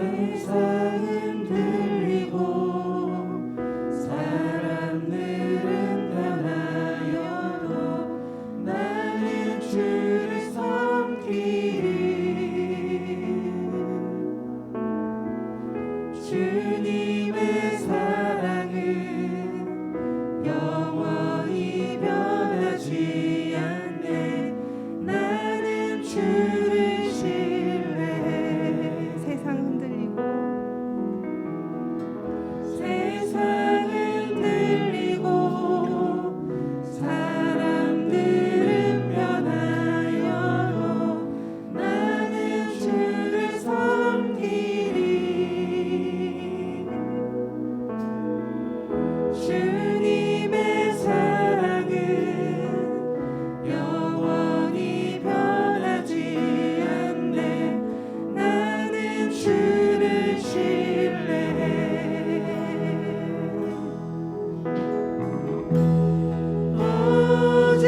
세상은 들리고 사람들은 변하여도 나는 주를 섬기리. 주님의 사랑은 영원히 변하지 않네. 나는 주를 신뢰해. 세상은 들리고 사람들은 변하여도 나는 주를 섬기리. 주님의 사랑은 영원히 변하지 않네. 나는 주를 신뢰해. 오직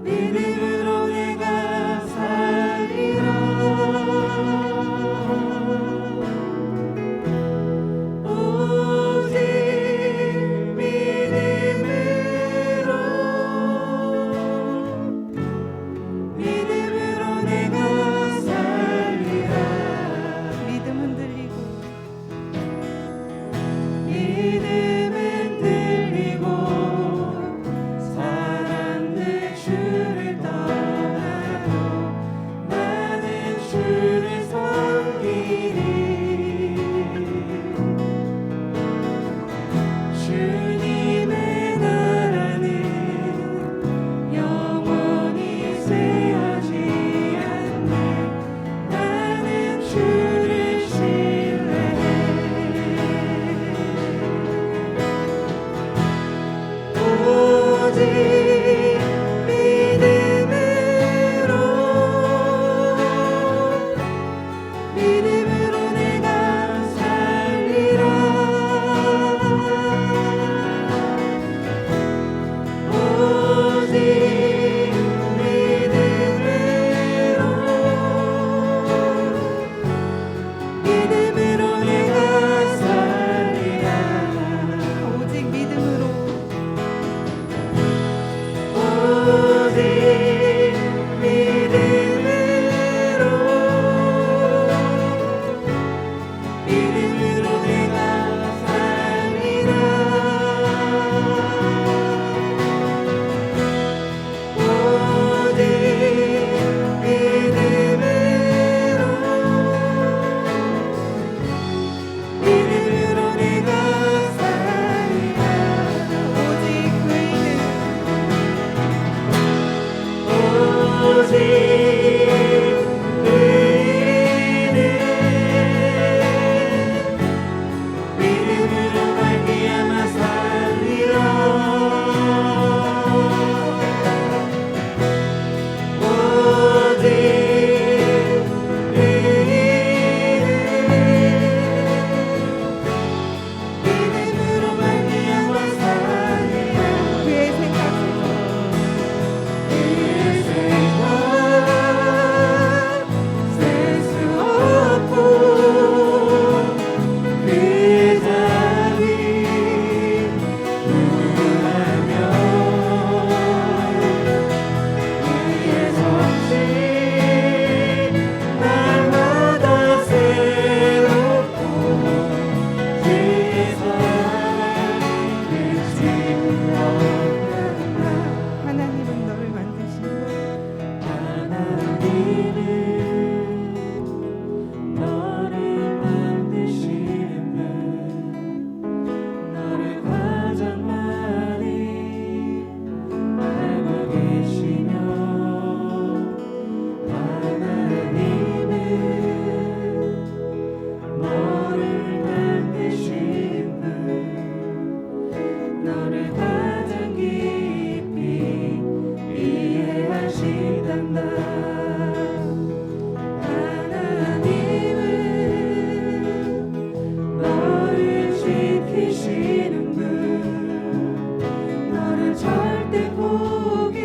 믿음으로 내가 살리라. 오직 믿음으로 내가 살리라. 믿음은 들리고 사람들 주를 떠나도 나는 주를 섬기리. 주님의 나라는 영원히 쇠하지 않네. 나는 주를 신뢰해. 오직 믿음으로 내가 살리라. 오직 믿음으로 내가 살리라. 오직 믿음으로 내가 살리라. 오직 믿음으로 내가 살리라. 오직 그 믿음으로 말미암아 살리라. 오직 믿음으로 말미암아 살리라. 그의 생각 셀 수 없고 그의 자비 무한하며 그의 성실 날마다 새롭고 그의 사랑 끝이 없단다. 하나님은 너를 만드신 분. 하나님은 너를 만드시는 분. 너를 가장 많이 알고 계시며 하나님은 너를 만드시는 분. 너를 가장 깊이 이해하시단다. 하나님은 너를 지키시는 분. 너를 절대 포기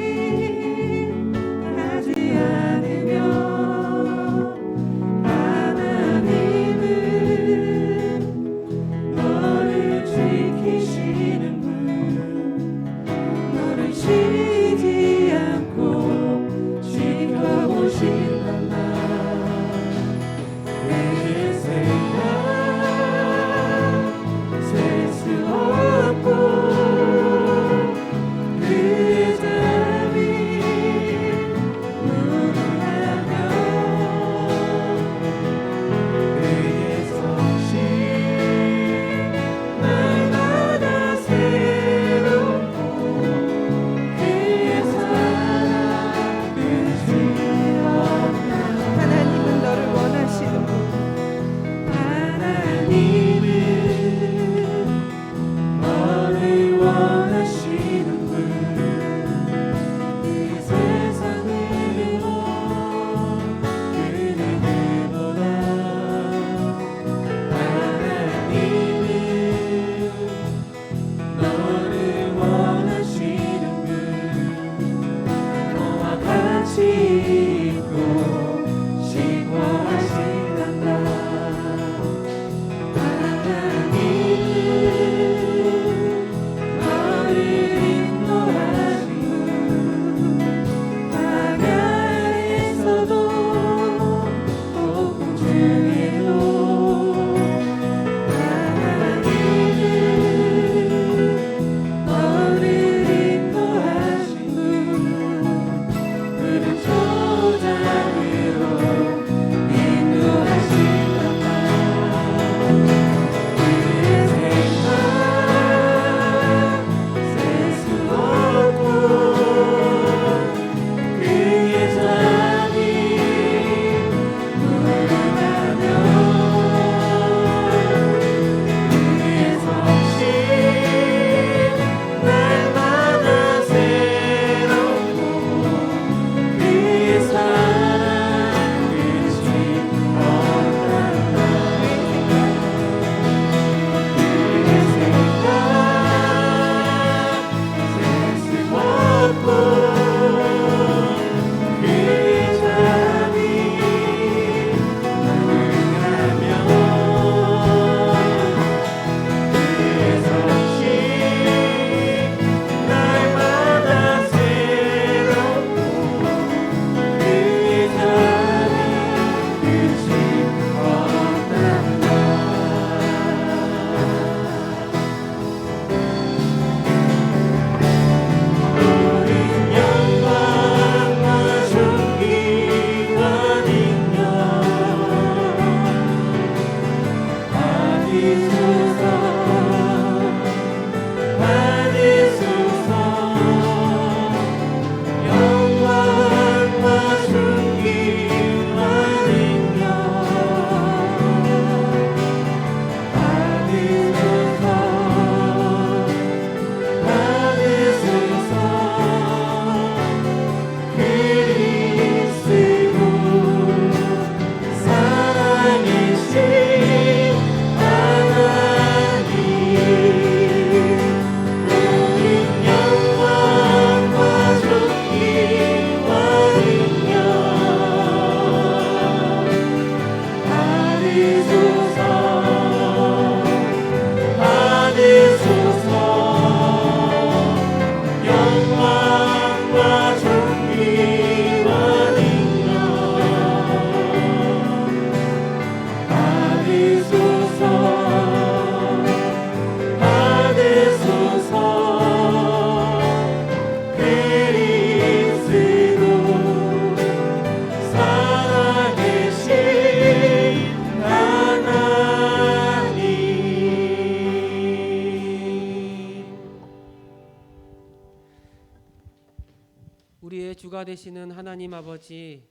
우리의 주가 되시는 하나님 아버지,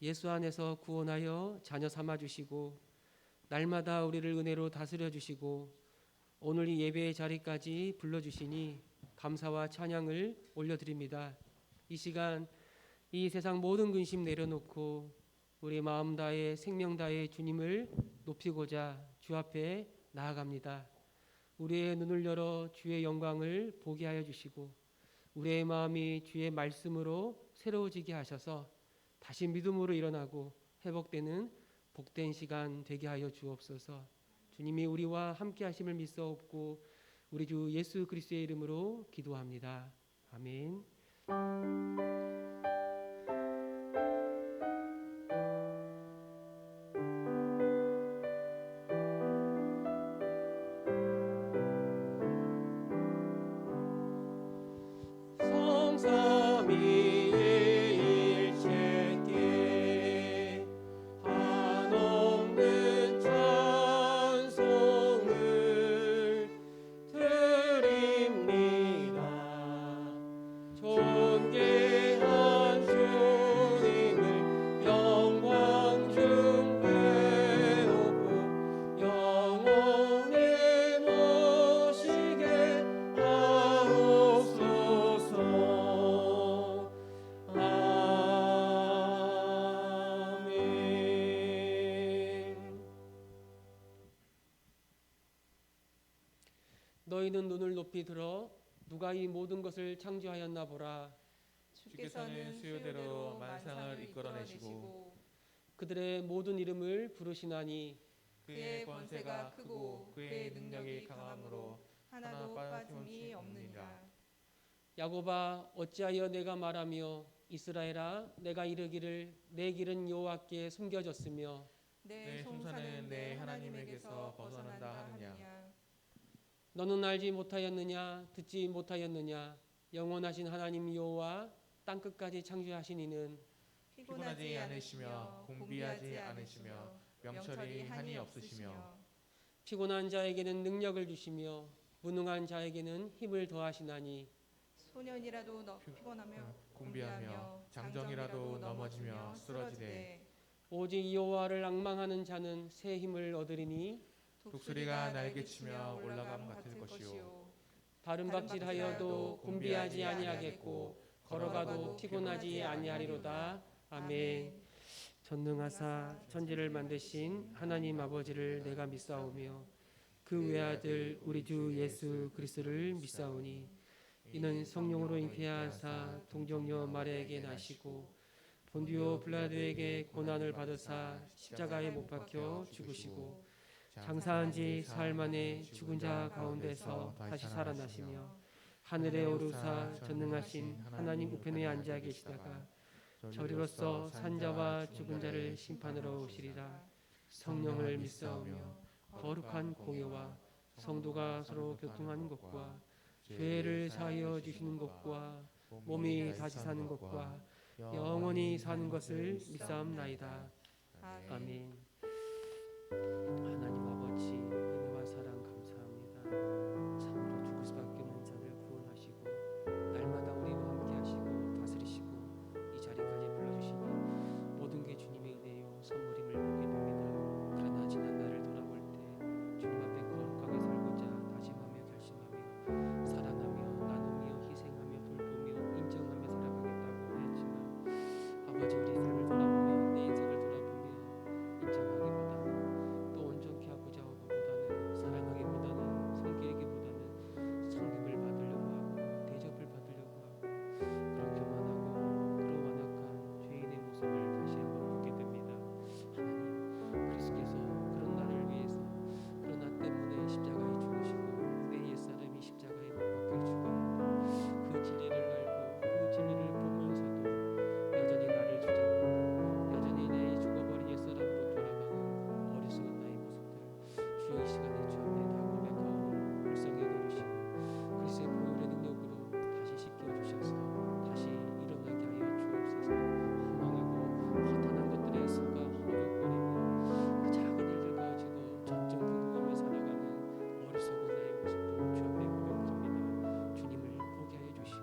예수 안에서 구원하여 자녀 삼아 주시고 날마다 우리를 은혜로 다스려 주시고 오늘 이 예배의 자리까지 불러 주시니 감사와 찬양을 올려드립니다. 이 시간 이 세상 모든 근심 내려놓고 우리 마음 다해 생명 다해 주님을 높이고자 주 앞에 나아갑니다. 우리의 눈을 열어 주의 영광을 보게 하여 주시고 우리의 마음이 주의 말씀으로 새로워지게 하셔서 다시 믿음으로 일어나고 회복되는 복된 시간 되게 하여 주옵소서. 주님이 우리와 함께 하심을 믿사옵고 우리 주 예수 그리스도의 이름으로 기도합니다. 아멘. 성삼위일체께 한없는 찬송을 드립니다. 존귀한 주님을 영광 중 배우고 영원히 모시게 하옵소서. 아멘. 너희는 눈을 높이 들어 누가 이 모든 것을 창조하였나 보라. 주께서는 수요대로 만상을 이끌어내시고 그들의 모든 이름을 부르시나니 그의 권세가 크고 그의 능력이 강함으로 하나도 빠짐이 없느니라. 야곱아 어찌하여 내가 말하며 이스라엘아 내가 이르기를 내 길은 여호와께 숨겨졌으며 내 송사는 내 하나님에게서 벗어난다 하느냐. 너는 알지 못하였느냐 듣지 못하였느냐 영원하신 하나님 여호와 땅끝까지 창조하신 이는 피곤하지 않으시며 공비하지 않으시며 명철이 한이 없으시며 피곤한 자에게는 능력을 주시며 무능한 자에게는 힘을 더하시나니 소년이라도 피곤하며 공비하며 장정이라도 넘어지며 쓰러지되 오직 여호와를 앙망하는 자는 새 힘을 얻으리니 독수리가 날개치며 올라감 같을 것이요 다른 박질하여도 곤비하지 아니하겠고 걸어가도 피곤하지 아니하리로다. 아멘. 전능하사 천지를 만드신 하나님 아버지를 내가 믿사오며 그 외아들 우리 주 예수 그리스도를 믿사오니 이는 성령으로 잉태하사 동정녀 마리아에게 나시고 본디오 빌라도에게 고난을 받으사 십자가에 못 박혀 죽으시고 장사한 지 사흘 만에 죽은 자 가운데서 다시 살아나시며 하늘에 오르사 전능하신 하나님 우편에 앉아 계시다가 저리로서 산자와 죽은 자를 심판하러 오시리라. 성령을 믿사오며 거룩한 공예와 성도가 서로 교통하는 것과 죄를 사하여 주시는 것과 몸이 다시 사는 것과 영원히 사는 것을 믿사옵나이다. 아멘. 하나님 아버지 은혜와 사랑 감사합니다. 참으로 죽을 수밖에 없는 자를 구원하시고 날마다 우리와 함께 하시고 다스리시고 이 자리까지 불러주시니 모든 게 주님의 은혜요 선물임을 보게 됩니다. 그러나 지난 날을 돌아볼 때 주님 앞에 거룩하게 살고자 다짐하며 결심하며 사랑하며 나누며 희생하며 돌보며 인정하며 살아가겠다고 했지만 아버지 우리 삶을 돌아보며 내 인생을 돌아보며 인정하기보다는 또 온전케 하고자 하기보다는 사랑하기보다는 섬기기보다는 섬김을 받으려고 하고 대접을 받으려고 하고 그런 교만하고 그런 완악한 죄인의 모습을 다시 한번 보게 됩니다. 하나님 그리스도께서 그런 나를 위해서 그런 나 때문에 십자가에 죽으시고 내 옛사람이 십자가에 못 박혀 죽었는데 그 진리를 알고 그 진리를 보면서도 여전히 나를 주장하고 여전히 내 죽어버린 옛사람으로 돌아가는 어리석은 나의 모습들 주의 시간에 주 앞에 다 고백하고 불쌍히 여겨주시고 그리스도의 보혈의 능력으로 다시 씻겨주셔서 다시 일어나게 하여 주옵소서. 허망하고 허탄한 것들에 속아 허덕거리며 그 작은 일들 가지고 전전긍긍하며 살아가는 어리석은 나의 모습도 주 앞에 고백합니다. 주님을 보게 하여 주시고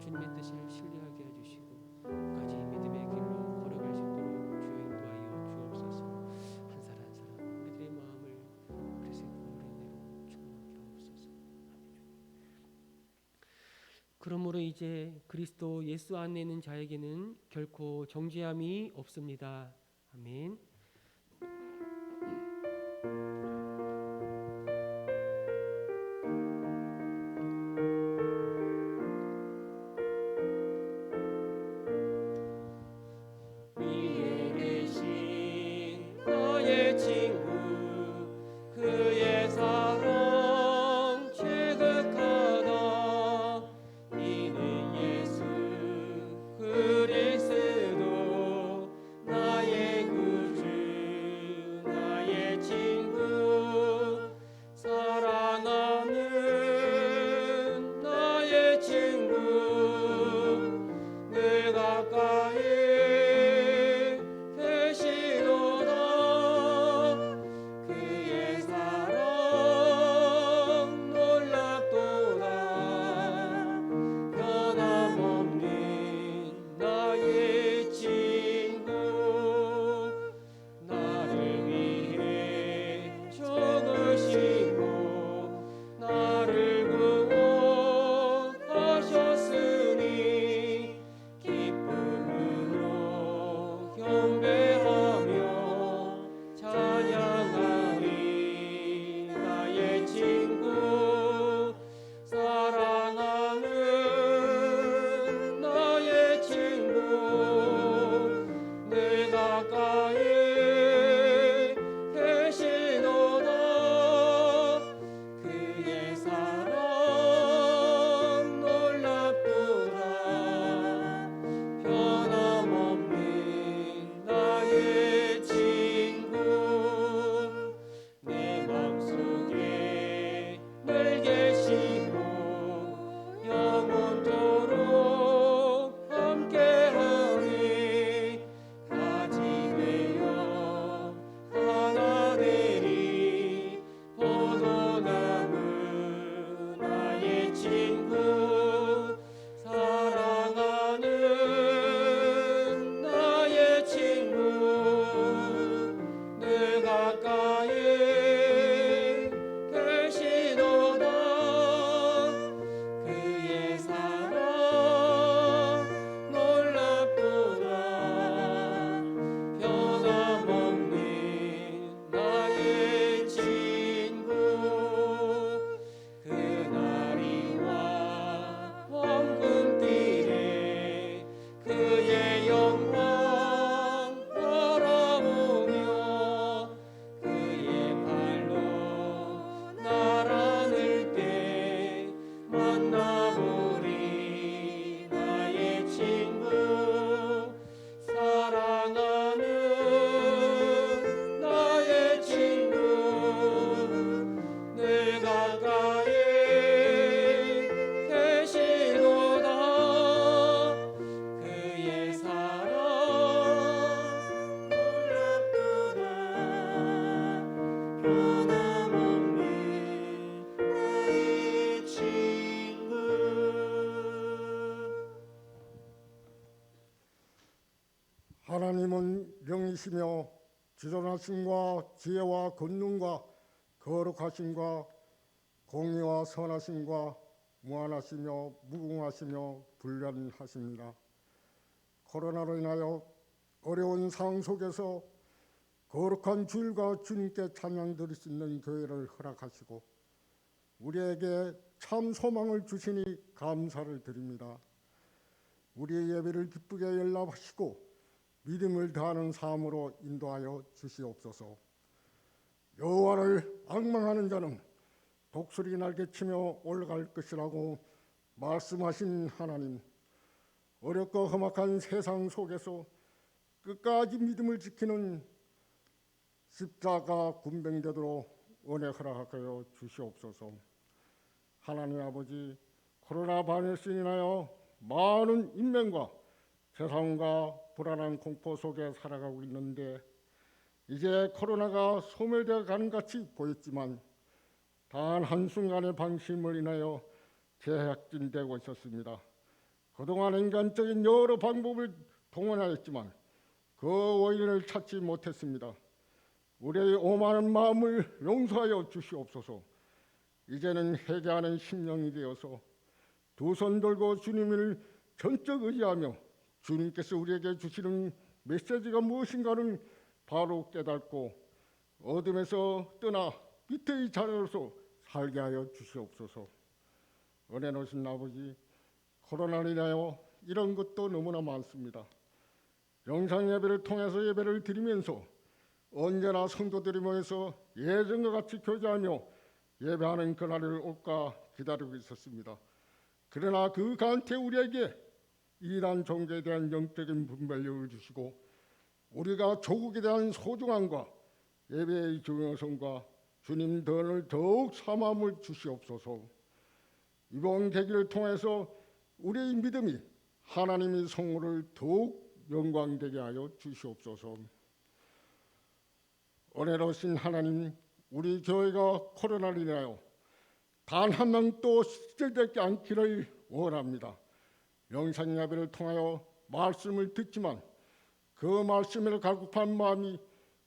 주님의 뜻을 신뢰하게 해주시고 이제 그리스도 예수 안에 있는 자에게는 결코 정죄함이 없습니다. 아멘. 위에 계신 나의 친구 그의 사랑 지극하다. 이는 예수 그리스도 나의 구주 나의 친구 사랑하는 나의 친구 늘 가까이 계시도다. 그의 사랑 놀랍도다. 변함없는 나의 친구 나를 위해 죽으시고 나를 구원하셨으니 기쁨으로 경배하며 찬양하리. 나의 친구 사랑하는 나의 친구 늘 가까이 계시도다. 그의 사랑 놀랍도다. 변함없는 나의 친구 내 맘속에 늘 계시고 영원토록 함께하니 가지 되어 하나 되리. 포도나무 나의 친구 사랑하는 나의 친구 늘 가까이 계시도다. 그의 사랑 놀랍도다. 변함없는 나의 친구 그날이와 황금띠에 그의 영광 바라보며 그의 발로 날 안을 때 만나보리. 나의 친구 사랑하는 나의 친구 늘 가까이 계시도다. 그의 사랑 놀랍도다. 변함없는 나의 친구. 하나님은 영이시며 지존하심과 지혜와 권능과 거룩하심과 공의와 선하심과 무한하시며 무궁하시며 불변하십니다. 코로나로 인하여 어려운 상황 속에서 거룩한 주일과 주님께 찬양 드릴 수 있는 교회를 허락하시고 우리에게 참 소망을 주시니 감사를 드립니다. 우리의 예배를 기쁘게 연락하시고 믿음을 다하는 삶으로 인도하여 주시옵소서. 여호와를 앙망하는 자는 독수리 날개치며 올라갈 것이라고 말씀하신 하나님, 어렵고 험악한 세상 속에서 끝까지 믿음을 지키는 십자가 군병되도록 은혜 허락하여 주시옵소서. 하나님 아버지, 코로나 바이러스로 인하여 많은 인명과 세상과 불안한 공포 속에 살아가고 있는데 이제 코로나가 소멸되어 가는 같이 보였지만 단 한순간의 방심을 인하여 재확진되고 있었습니다. 그동안 인간적인 여러 방법을 동원하였지만 그 원인을 찾지 못했습니다. 우리의 오만한 마음을 용서하여 주시옵소서. 이제는 회개하는 심령이 되어서 두 손 들고 주님을 전적 의지하며 주님께서 우리에게 주시는 메시지가 무엇인가를 바로 깨닫고 어둠에서 떠나 빛의 자녀로서 살게 하여 주시옵소서. 은혜 놓으신 아버지, 코로나로 인하여 이런 것도 너무나 많습니다. 영상 예배를 통해서 예배를 드리면서 언제나 성도들이 모여서 예전과 같이 교제하며 예배하는 그날을 올까 기다리고 있었습니다. 그러나 그 가운데 우리에게 이단 종교에 대한 영적인 분별력을 주시고 우리가 조국에 대한 소중함과 예배의 중요성과 주님 덕을 더욱 사모함을 주시옵소서. 이번 계기를 통해서 우리의 믿음이 하나님의 성호를 더욱 영광되게 하여 주시옵소서. 은혜로우신 하나님, 우리 교회가 코로나로 인하여 단 한 명도 시절되지 않기를 원합니다. 영상 예배를 통하여 말씀을 듣지만 그 말씀을 갈급한 마음이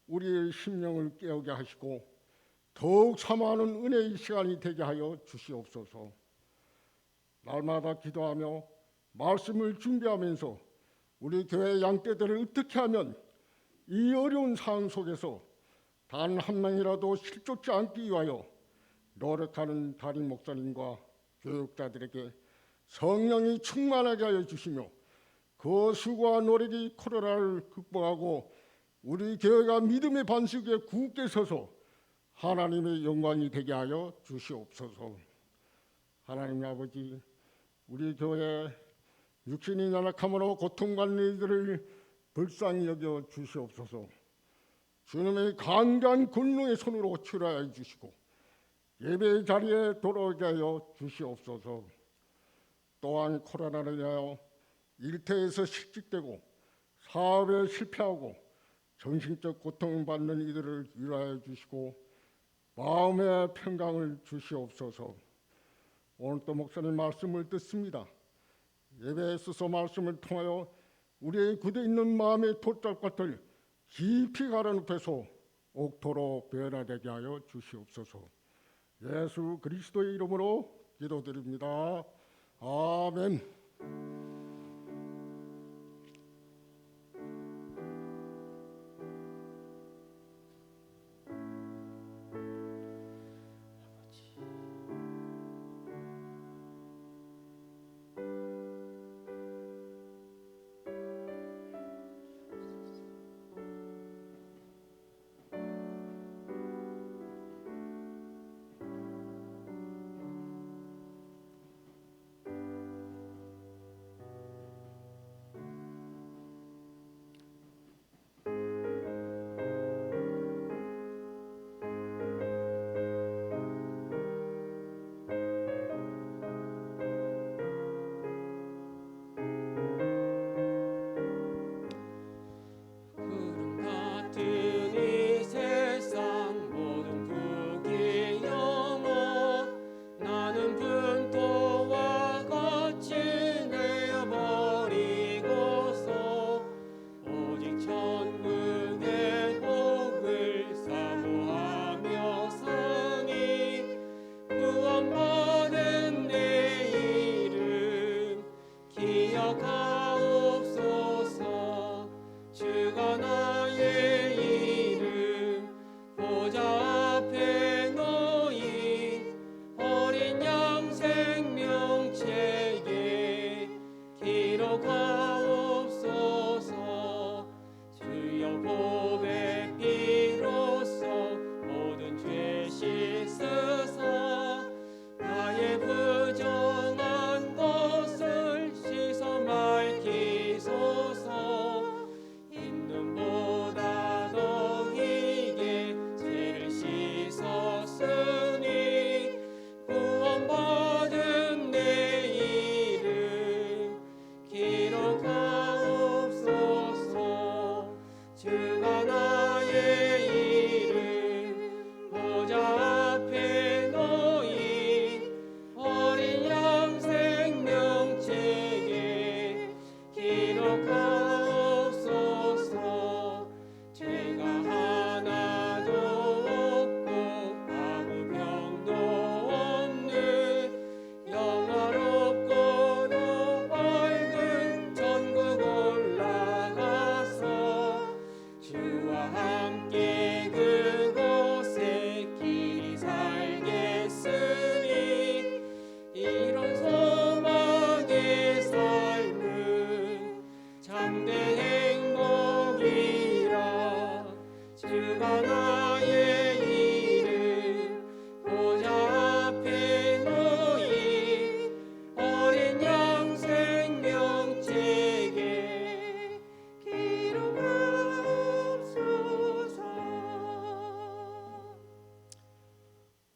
우리의 심령을 깨우게 하시고 더욱 사모하는 은혜의 시간이 되게 하여 주시옵소서. 날마다 기도하며 말씀을 준비하면서 우리 교회 양떼들을 어떻게 하면 이 어려운 상황 속에서 단 한 명이라도 실족지 않기 위하여 노력하는 담임 목사님과 교육자들에게 성령이 충만하게 하여 주시며 그 수고와 노력이 코로나를 극복하고 우리 교회가 믿음의 반석 위에 굳게 서서 하나님의 영광이 되게 하여 주시옵소서. 하나님 아버지, 우리 교회 육신이 연약함으로 고통받는 이들을 불쌍히 여겨 주시옵소서. 주님의 강간 권능의 손으로 치료하여 주시고 예배의 자리에 돌아오게 하여 주시옵소서. 또한 코로나로 인하여 일터에서 실직되고 사업에 실패하고 정신적 고통을 받는 이들을 위로하여 주시고 마음의 평강을 주시옵소서. 오늘 또 목사님 말씀을 듣습니다. 예배에 있어서 말씀을 통하여 우리의 굳어 있는 마음의 돛달밭을 깊이 가라눕혀서 옥토로 변화되게 하여 주시옵소서. 예수 그리스도의 이름으로 기도드립니다. 아멘.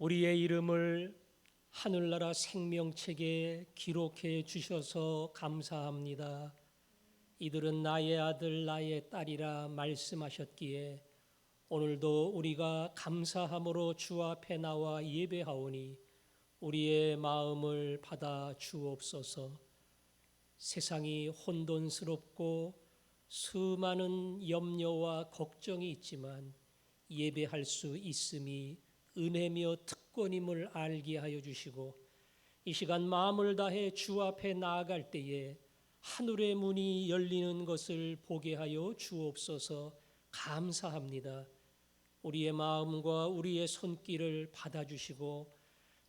우리의 이름을 하늘나라 생명책에 기록해 주셔서 감사합니다. 이들은 나의 아들 나의 딸이라 말씀하셨기에 오늘도 우리가 감사함으로 주 앞에 나와 예배하오니 우리의 마음을 받아 주옵소서. 세상이 혼돈스럽고 수많은 염려와 걱정이 있지만 예배할 수 있음이 은혜며 특권임을 알게 하여 주시고 이 시간 마음을 다해 주 앞에 나아갈 때에 하늘의 문이 열리는 것을 보게 하여 주옵소서. 감사합니다. 우리의 마음과 우리의 손길을 받아주시고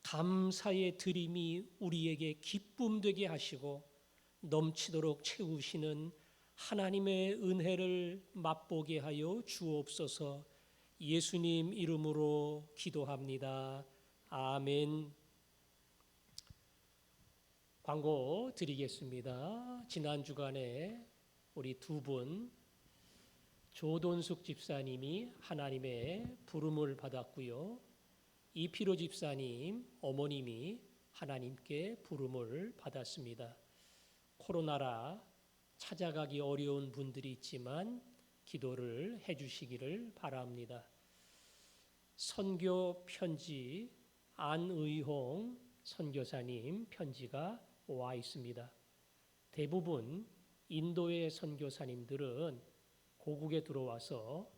감사의 드림이 우리에게 기쁨 되게 하시고 넘치도록 채우시는 하나님의 은혜를 맛보게 하여 주옵소서. 예수님 이름으로 기도합니다. 아멘. 광고 드리겠습니다. 지난 주간에 우리 두 분 조돈숙 집사님이 하나님의 부름을 받았고요. 이피로 집사님 어머님이 하나님께 부름을 받았습니다. 코로나라 찾아가기 어려운 분들이 있지만 기도를 해주시기를 바랍니다. 선교 편지 안의홍 선교사님 편지가 와 있습니다. 대부분 인도의 선교사님들은 고국에 들어와서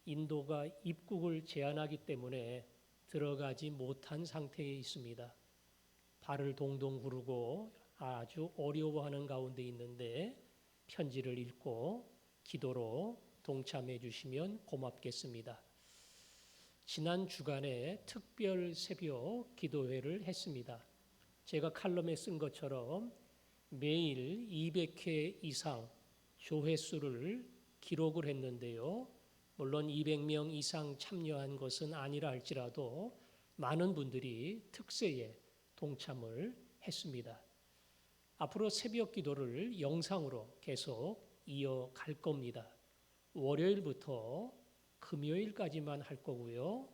인도가 입국을 제한하기 때문에 들어가지 못한 상태에 있습니다. 발을 동동 구르고 아주 어려워하는 가운데 있는데 편지를 읽고 기도로 동참해 주시면 고맙겠습니다. 지난 주간에 특별 새벽 기도회를 했습니다. 제가 칼럼에 쓴 것처럼 매일 200회 이상 조회수를 기록을 했는데요. 물론 200명 이상 참여한 것은 아니라 할지라도 많은 분들이 특세에 동참을 했습니다. 앞으로 새벽 기도를 영상으로 계속 이어갈 겁니다. 월요일부터 금요일까지만 할 거고요.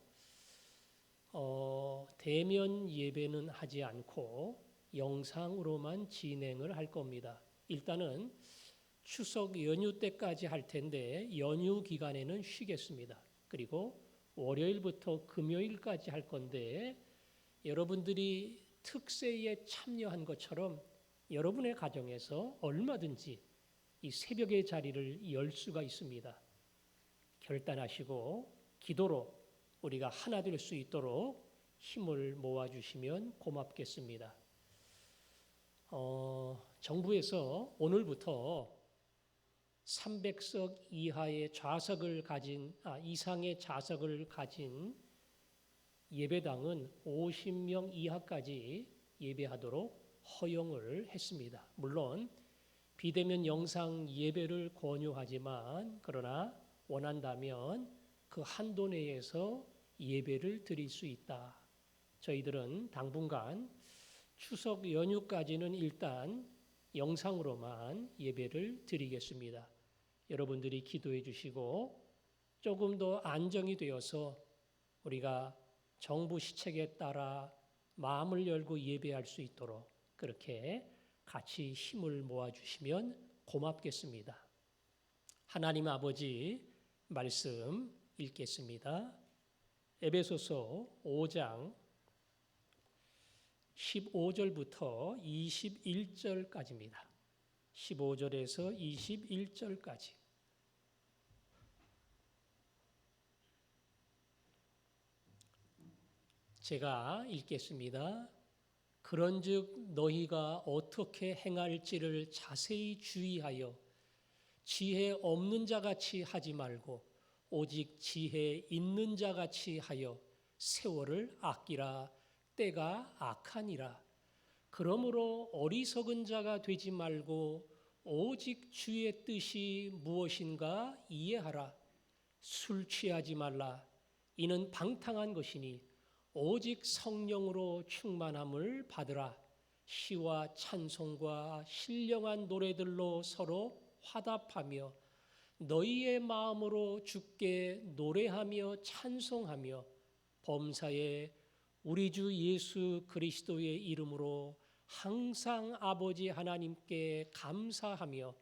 대면 예배는 하지 않고 영상으로만 진행을 할 겁니다. 일단은 추석 연휴 때까지 할 텐데 연휴 기간에는 쉬겠습니다. 그리고 월요일부터 금요일까지 할 건데 여러분들이 특세에 참여한 것처럼 여러분의 가정에서 얼마든지 이 새벽의 자리를 열 수가 있습니다. 결단하시고 기도로 우리가 하나 될 수 있도록 힘을 모아주시면 고맙겠습니다. 정부에서 오늘부터 300석 이상의 좌석을 가진 예배당은 50명 이하까지 예배하도록 허용을 했습니다. 물론 비대면 영상 예배를 권유하지만 그러나 원한다면 그 한도 내에서 예배를 드릴 수 있다. 저희들은 당분간 추석 연휴까지는 일단 영상으로만 예배를 드리겠습니다. 여러분들이 기도해 주시고 조금 더 안정이 되어서 우리가 정부 시책에 따라 마음을 열고 예배할 수 있도록 그렇게 같이 힘을 모아주시면 고맙겠습니다. 하나님 아버지 말씀 읽겠습니다. 에베소서 5장 15절부터 21절까지입니다. 15절에서 21절까지. 제가 읽겠습니다. 그런즉 너희가 어떻게 행할지를 자세히 주의하여 지혜 없는 자같이 하지 말고 오직 지혜 있는 자같이 하여 세월을 아끼라. 때가 악하니라. 그러므로 어리석은 자가 되지 말고 오직 주의 뜻이 무엇인가 이해하라. 술 취하지 말라. 이는 방탕한 것이니 오직 성령으로 충만함을 받으라. 시와 찬송과 신령한 노래들로 서로 화답하며 너희의 마음으로 주께 노래하며 찬송하며 범사에 우리 주 예수 그리스도의 이름으로 항상 아버지 하나님께 감사하며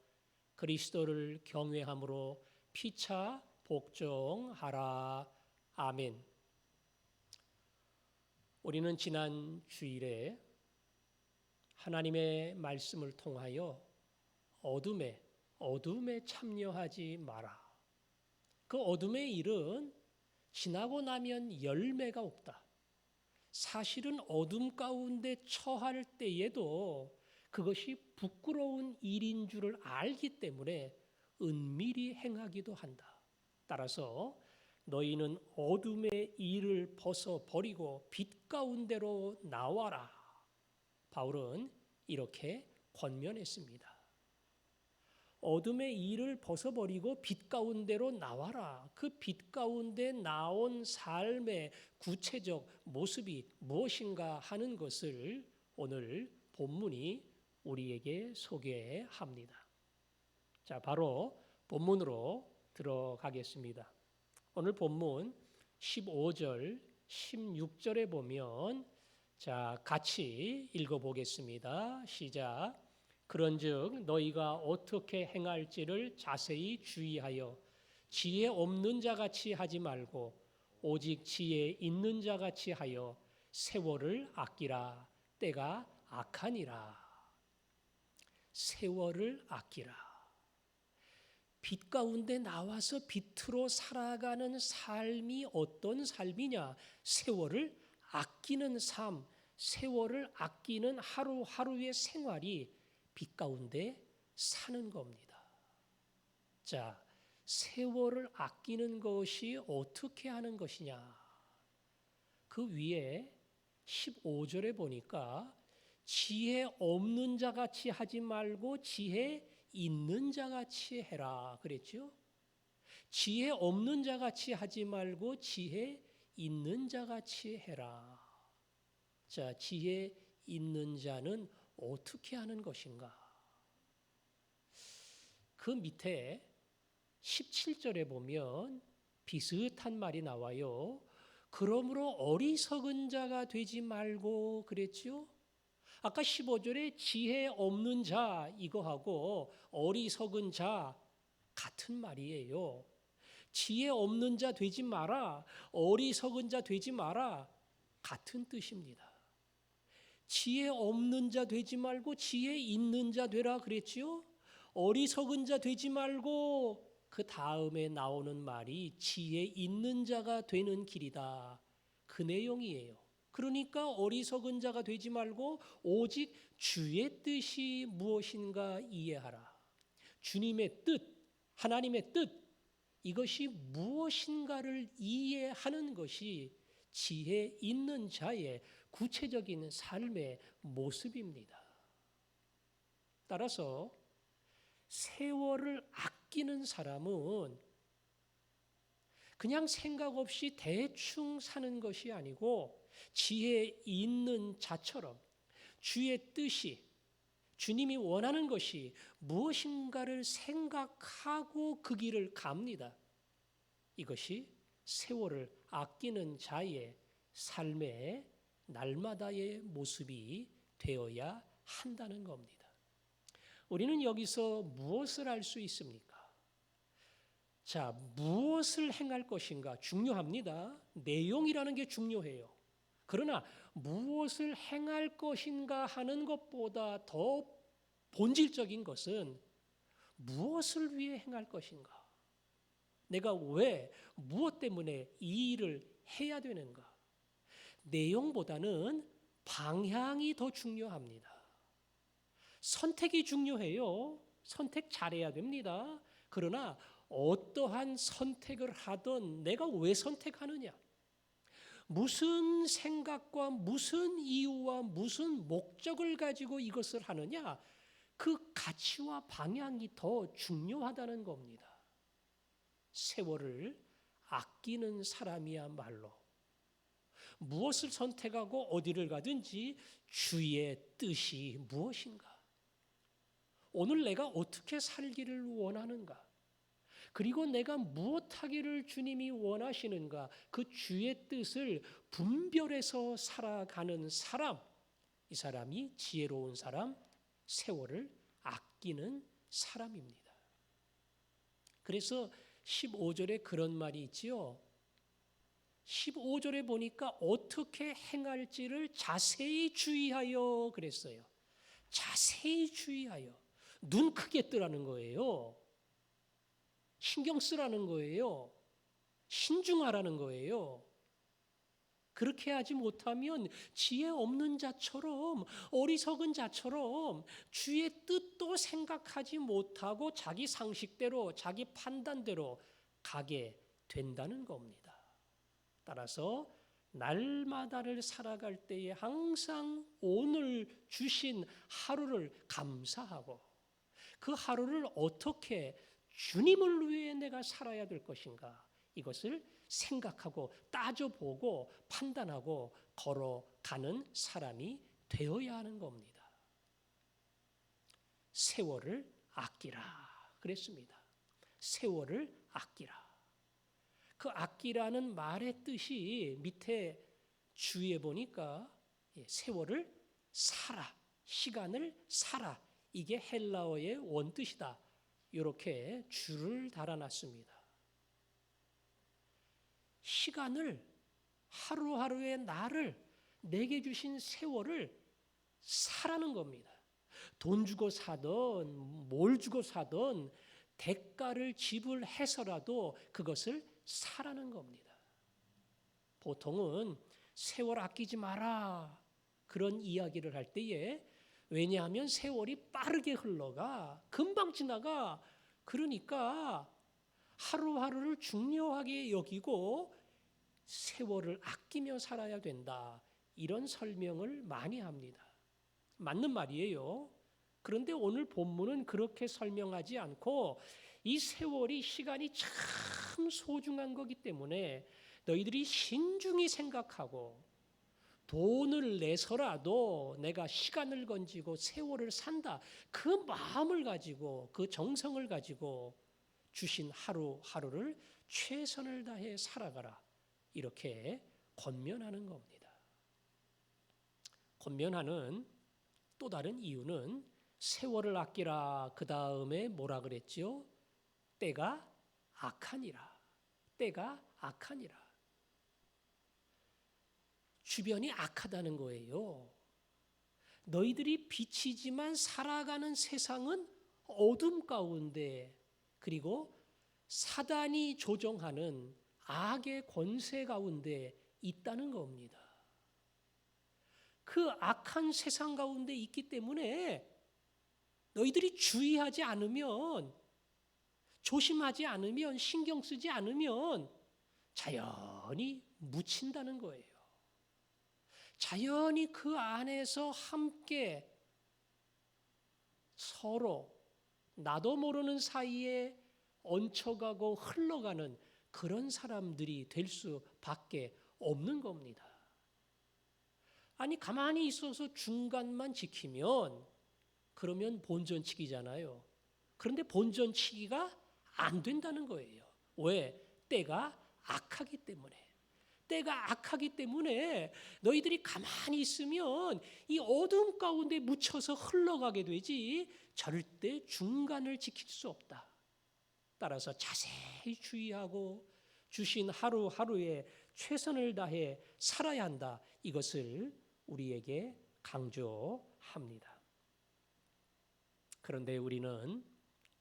그리스도를 경외함으로 피차 복종하라. 아멘. 우리는 지난 주일에 하나님의 말씀을 통하여 어둠에 참여하지 마라. 그 어둠의 일은 지나고 나면 열매가 없다. 사실은 어둠 가운데 처할 때에도 그것이 부끄러운 일인 줄을 알기 때문에 은밀히 행하기도 한다. 따라서 너희는 어둠의 일을 벗어버리고 빛 가운데로 나와라. 바울은 이렇게 권면했습니다. 어둠의 일을 벗어버리고 빛 가운데로 나와라. 그 빛 가운데 나온 삶의 구체적 모습이 무엇인가 하는 것을 오늘 본문이 우리에게 소개합니다. 자, 바로 본문으로 들어가겠습니다. 오늘 본문 15절, 16절에 보면 자, 같이 읽어보겠습니다. 시작. 그런즉 너희가 어떻게 행할지를 자세히 주의하여 지혜 없는 자같이 하지 말고 오직 지혜 있는 자같이 하여 세월을 아끼라. 때가 악하니라. 세월을 아끼라. 빛 가운데 나와서 빛으로 살아가는 삶이 어떤 삶이냐? 세월을 아끼는 삶, 세월을 아끼는 하루하루의 생활이 빛 가운데 사는 겁니다. 자, 세월을 아끼는 것이 어떻게 하는 것이냐? 그 위에 15절에 보니까 지혜 없는 자같이 하지 말고 지혜 있는 자같이 해라 그랬죠? 지혜 없는 자같이 하지 말고 지혜 있는 자같이 해라. 자, 지혜 있는 자는 어떻게 하는 것인가? 그 밑에 17절에 보면 비슷한 말이 나와요. 그러므로 어리석은 자가 되지 말고 그랬죠? 아까 15절에 지혜 없는 자 이거하고 어리석은 자 같은 말이에요. 지혜 없는 자 되지 마라, 어리석은 자 되지 마라 같은 뜻입니다. 지혜 없는 자 되지 말고 지혜 있는 자 되라 그랬지요. 어리석은 자 되지 말고 그 다음에 나오는 말이 지혜 있는 자가 되는 길이다. 그 내용이에요. 그러니까 어리석은 자가 되지 말고 오직 주의 뜻이 무엇인가 이해하라. 주님의 뜻, 하나님의 뜻, 이것이 무엇인가를 이해하는 것이 지혜 있는 자의 구체적인 삶의 모습입니다. 따라서 세월을 아끼는 사람은 그냥 생각 없이 대충 사는 것이 아니고 지혜 있는 자처럼 주의 뜻이, 주님이 원하는 것이 무엇인가를 생각하고 그 길을 갑니다. 이것이 세월을 아끼는 자의 삶의 날마다의 모습이 되어야 한다는 겁니다. 우리는 여기서 무엇을 알 수 있습니까? 자, 무엇을 행할 것인가 중요합니다. 내용이라는 게 중요해요. 그러나 무엇을 행할 것인가 하는 것보다 더 본질적인 것은 무엇을 위해 행할 것인가? 내가 왜, 무엇 때문에 이 일을 해야 되는가? 내용보다는 방향이 더 중요합니다. 선택이 중요해요. 선택 잘해야 됩니다. 그러나 어떠한 선택을 하든 내가 왜 선택하느냐? 무슨 생각과 무슨 이유와 무슨 목적을 가지고 이것을 하느냐? 그 가치와 방향이 더 중요하다는 겁니다. 세월을 아끼는 사람이야말로 무엇을 선택하고 어디를 가든지 주의 뜻이 무엇인가? 오늘 내가 어떻게 살기를 원하는가? 그리고 내가 무엇하기를 주님이 원하시는가, 그 주의 뜻을 분별해서 살아가는 사람, 이 사람이 지혜로운 사람, 세월을 아끼는 사람입니다. 그래서 15절에 그런 말이 있지요. 15절에 보니까 어떻게 행할지를 자세히 주의하여 그랬어요. 자세히 주의하여. 눈 크게 뜨라는 거예요. 신경 쓰라는 거예요. 신중하라는 거예요. 그렇게 하지 못하면 지혜 없는 자처럼, 어리석은 자처럼 주의 뜻도 생각하지 못하고 자기 상식대로, 자기 판단대로 가게 된다는 겁니다. 따라서 날마다를 살아갈 때에 항상 오늘 주신 하루를 감사하고, 그 하루를 어떻게 주님을 위해 내가 살아야 될 것인가, 이것을 생각하고 따져보고 판단하고 걸어가는 사람이 되어야 하는 겁니다. 세월을 아끼라 그랬습니다. 세월을 아끼라. 그 아끼라는 말의 뜻이 밑에 주위에 보니까 세월을 살아, 시간을 살아, 이게 헬라어의 원뜻이다. 이렇게 줄을 달아놨습니다. 시간을, 하루하루의 나를, 내게 주신 세월을 사라는 겁니다. 돈 주고 사든 뭘 주고 사든 대가를 지불해서라도 그것을 사라는 겁니다. 보통은 세월 아끼지 마라 그런 이야기를 할 때에, 왜냐하면 세월이 빠르게 흘러가, 금방 지나가. 그러니까 하루하루를 중요하게 여기고 세월을 아끼며 살아야 된다, 이런 설명을 많이 합니다. 맞는 말이에요. 그런데 오늘 본문은 그렇게 설명하지 않고, 이 세월이, 시간이 참 소중한 거기 때문에 너희들이 신중히 생각하고 돈을 내서라도 내가 시간을 건지고 세월을 산다, 그 마음을 가지고, 그 정성을 가지고 주신 하루하루를 최선을 다해 살아가라, 이렇게 권면하는 겁니다. 권면하는 또 다른 이유는 세월을 아끼라, 그 다음에 뭐라 그랬죠? 때가 악하니라. 때가 악하니라. 주변이 악하다는 거예요. 너희들이 빛이지만 살아가는 세상은 어둠 가운데, 그리고 사단이 조종하는 악의 권세 가운데 있다는 겁니다. 그 악한 세상 가운데 있기 때문에 너희들이 주의하지 않으면, 조심하지 않으면, 신경 쓰지 않으면 자연히 묻힌다는 거예요. 자연히 그 안에서 함께 서로 나도 모르는 사이에 얹혀가고 흘러가는 그런 사람들이 될 수밖에 없는 겁니다. 아니, 가만히 있어서 중간만 지키면 그러면 본전치기잖아요. 그런데 본전치기가 안 된다는 거예요. 왜? 때가 악하기 때문에. 때가 악하기 때문에 너희들이 가만히 있으면 이 어둠 가운데 묻혀서 흘러가게 되지 절대 중간을 지킬 수 없다. 따라서 자세히 주의하고 주신 하루하루에 최선을 다해 살아야 한다, 이것을 우리에게 강조합니다. 그런데 우리는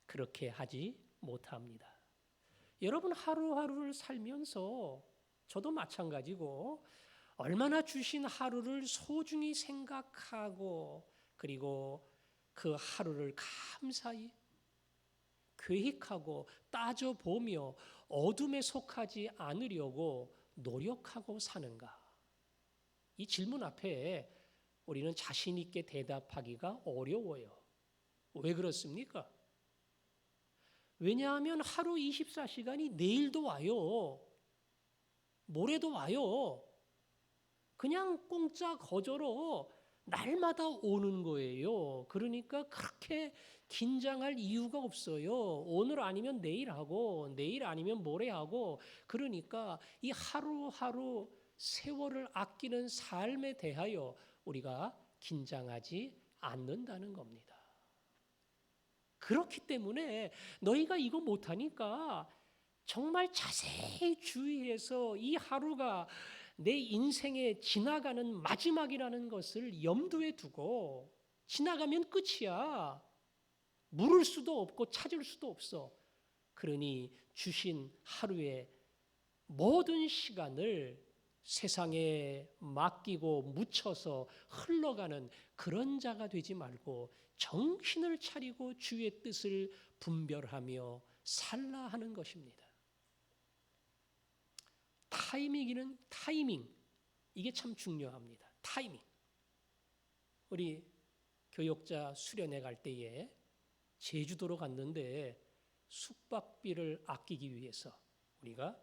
그렇게 하지 못합니다. 여러분, 하루하루를 살면서 저도 마찬가지고 얼마나 주신 하루를 소중히 생각하고, 그리고 그 하루를 감사히 계획하고 따져보며 어둠에 속하지 않으려고 노력하고 사는가? 이 질문 앞에 우리는 자신 있게 대답하기가 어려워요. 왜 그렇습니까? 왜냐하면 하루 24시간이 내일도 와요. 모레도 와요. 그냥 공짜 거저로 날마다 오는 거예요. 그러니까 그렇게 긴장할 이유가 없어요. 오늘 아니면 내일 하고 내일 아니면 모레 하고 그러니까 이 하루하루 세월을 아끼는 삶에 대하여 우리가 긴장하지 않는다는 겁니다. 그렇기 때문에 너희가 이거 못하니까 정말 자세히 주의해서 이 하루가 내 인생에 지나가는 마지막이라는 것을 염두에 두고 지나가면 끝이야. 물을 수도 없고 찾을 수도 없어. 그러니 주신 하루의 모든 시간을 세상에 맡기고 묻혀서 흘러가는 그런 자가 되지 말고 정신을 차리고 주의 뜻을 분별하며 살라 하는 것입니다. 타이밍 이게 참 중요합니다. 타이밍. 우리 교역자 수련회 갈 때에 제주도로 갔는데 숙박비를 아끼기 위해서 우리가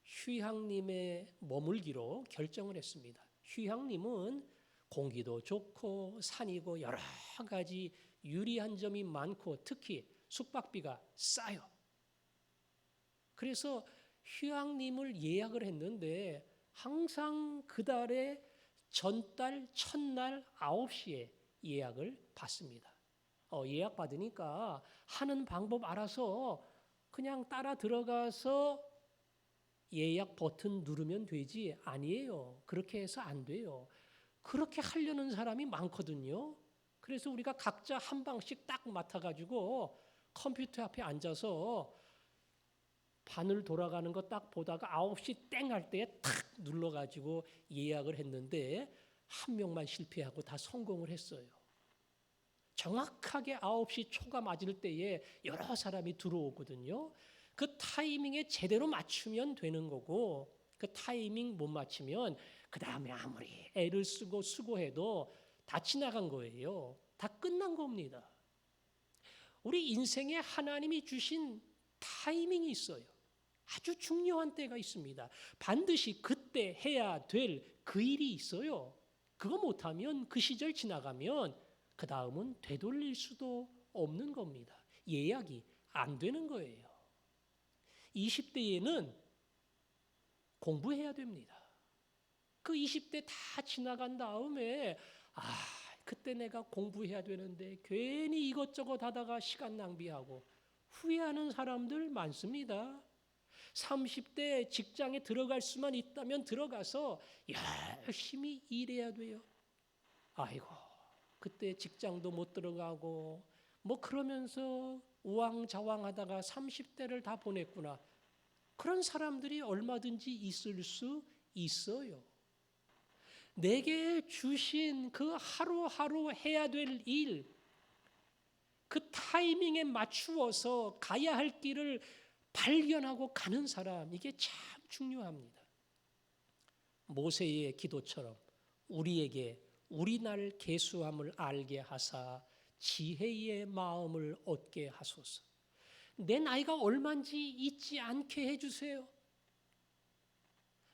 휴양림에 머물기로 결정을 했습니다. 휴양림은 공기도 좋고 산이고 여러 가지 유리한 점이 많고 특히 숙박비가 싸요. 그래서 휴양림을 예약을 했는데 항상 그달의 전달 첫날 9시에 예약을 받습니다. 예약 받으니까 하는 방법 알아서 그냥 따라 들어가서 예약 버튼 누르면 되지 아니에요. 그렇게 해서 안 돼요. 그렇게 하려는 사람이 많거든요. 그래서 우리가 각자 한 방씩 딱 맡아가지고 컴퓨터 앞에 앉아서 바늘 돌아가는 거 딱 보다가 9시 땡 할 때에 탁 눌러가지고 예약을 했는데 한 명만 실패하고 다 성공을 했어요. 정확하게 9시 초가 맞을 때에 여러 사람이 들어오거든요. 그 타이밍에 제대로 맞추면 되는 거고 그 타이밍 못 맞추면 그 다음에 아무리 애를 쓰고 수고해도 다 지나간 거예요. 다 끝난 겁니다. 우리 인생에 하나님이 주신 타이밍이 있어요. 아주 중요한 때가 있습니다. 반드시 그때 해야 될 그 일이 있어요. 그거 못하면 그 시절 지나가면 그 다음은 되돌릴 수도 없는 겁니다. 예약이 안 되는 거예요. 20대에는 공부해야 됩니다. 그 20대 다 지나간 다음에 그때 내가 공부해야 되는데 괜히 이것저것 하다가 시간 낭비하고 후회하는 사람들 많습니다. 30대 직장에 들어갈 수만 있다면 들어가서 열심히 일해야 돼요. 아이고 그때 직장도 못 들어가고 뭐 그러면서 우왕좌왕하다가 30대를 다 보냈구나. 그런 사람들이 얼마든지 있을 수 있어요. 내게 주신 그 하루하루 해야 될 일, 그 타이밍에 맞추어서 가야 할 길을 발견하고 가는 사람, 이게 참 중요합니다. 모세의 기도처럼 우리에게 우리 날 계수함을 알게 하사 지혜의 마음을 얻게 하소서. 내 나이가 얼마인지 잊지 않게 해주세요.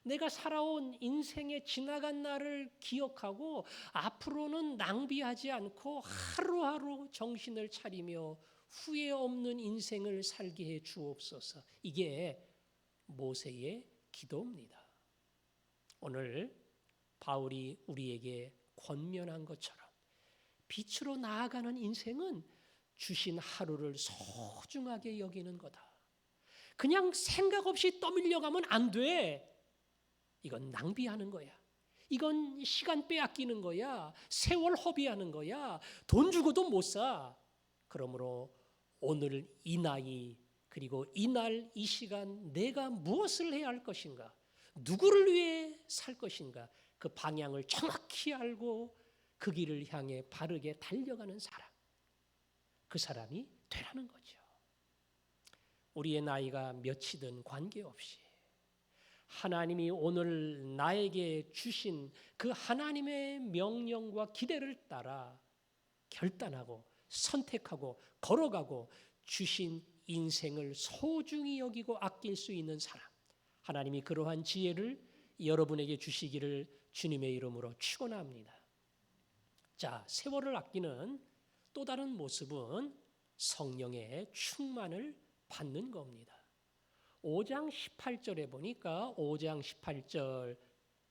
내가 살아온 인생의 지나간 날을 기억하고 앞으로는 낭비하지 않고 하루하루 정신을 차리며 후회 없는 인생을 살게 해 주옵소서. 이게 모세의 기도입니다. 오늘 바울이 우리에게 권면한 것처럼 빛으로 나아가는 인생은 주신 하루를 소중하게 여기는 거다. 그냥 생각 없이 떠밀려가면 안 돼. 이건 낭비하는 거야. 이건 시간 빼앗기는 거야. 세월 허비하는 거야. 돈 주고도 못 사. 그러므로 오늘 이 나이 그리고 이날 이 시간 내가 무엇을 해야 할 것인가? 누구를 위해 살 것인가? 그 방향을 정확히 알고 그 길을 향해 바르게 달려가는 사람. 그 사람이 되라는 거죠. 우리의 나이가 몇이든 관계없이 하나님이 오늘 나에게 주신 그 하나님의 명령과 기대를 따라 결단하고 선택하고 걸어가고 주신 인생을 소중히 여기고 아낄 수 있는 사람, 하나님이 그러한 지혜를 여러분에게 주시기를 주님의 이름으로 축원합니다. 자, 세월을 아끼는 또 다른 모습은 성령의 충만을 받는 겁니다. 5장 18절에 보니까 5장 18절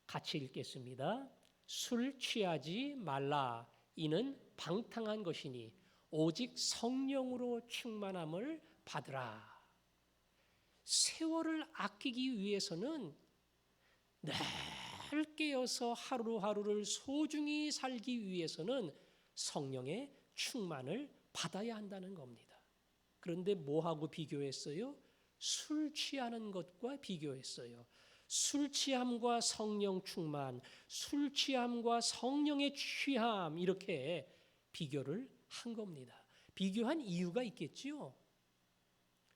같이 읽겠습니다. 술 취하지 말라. 이는 방탕한 것이니 오직 성령으로 충만함을 받으라. 세월을 아끼기 위해서는 늘 깨어서 하루하루를 소중히 살기 위해서는 성령의 충만을 받아야 한다는 겁니다. 그런데 뭐하고 비교했어요? 술 취하는 것과 비교했어요. 술 취함과 성령 충만, 술 취함과 성령의 취함 이렇게 비교를 한 겁니다. 비교한 이유가 있겠지요.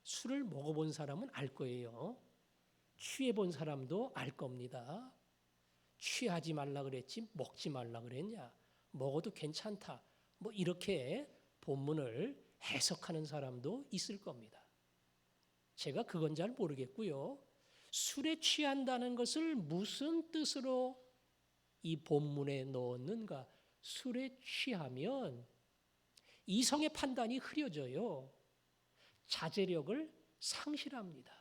술을 먹어본 사람은 알 거예요. 취해본 사람도 알 겁니다. 취하지 말라 그랬지 먹지 말라 그랬냐? 먹어도 괜찮다. 뭐 이렇게 본문을 해석하는 사람도 있을 겁니다. 제가 그건 잘 모르겠고요. 술에 취한다는 것을 무슨 뜻으로 이 본문에 넣었는가? 술에 취하면 이성의 판단이 흐려져요. 자제력을 상실합니다.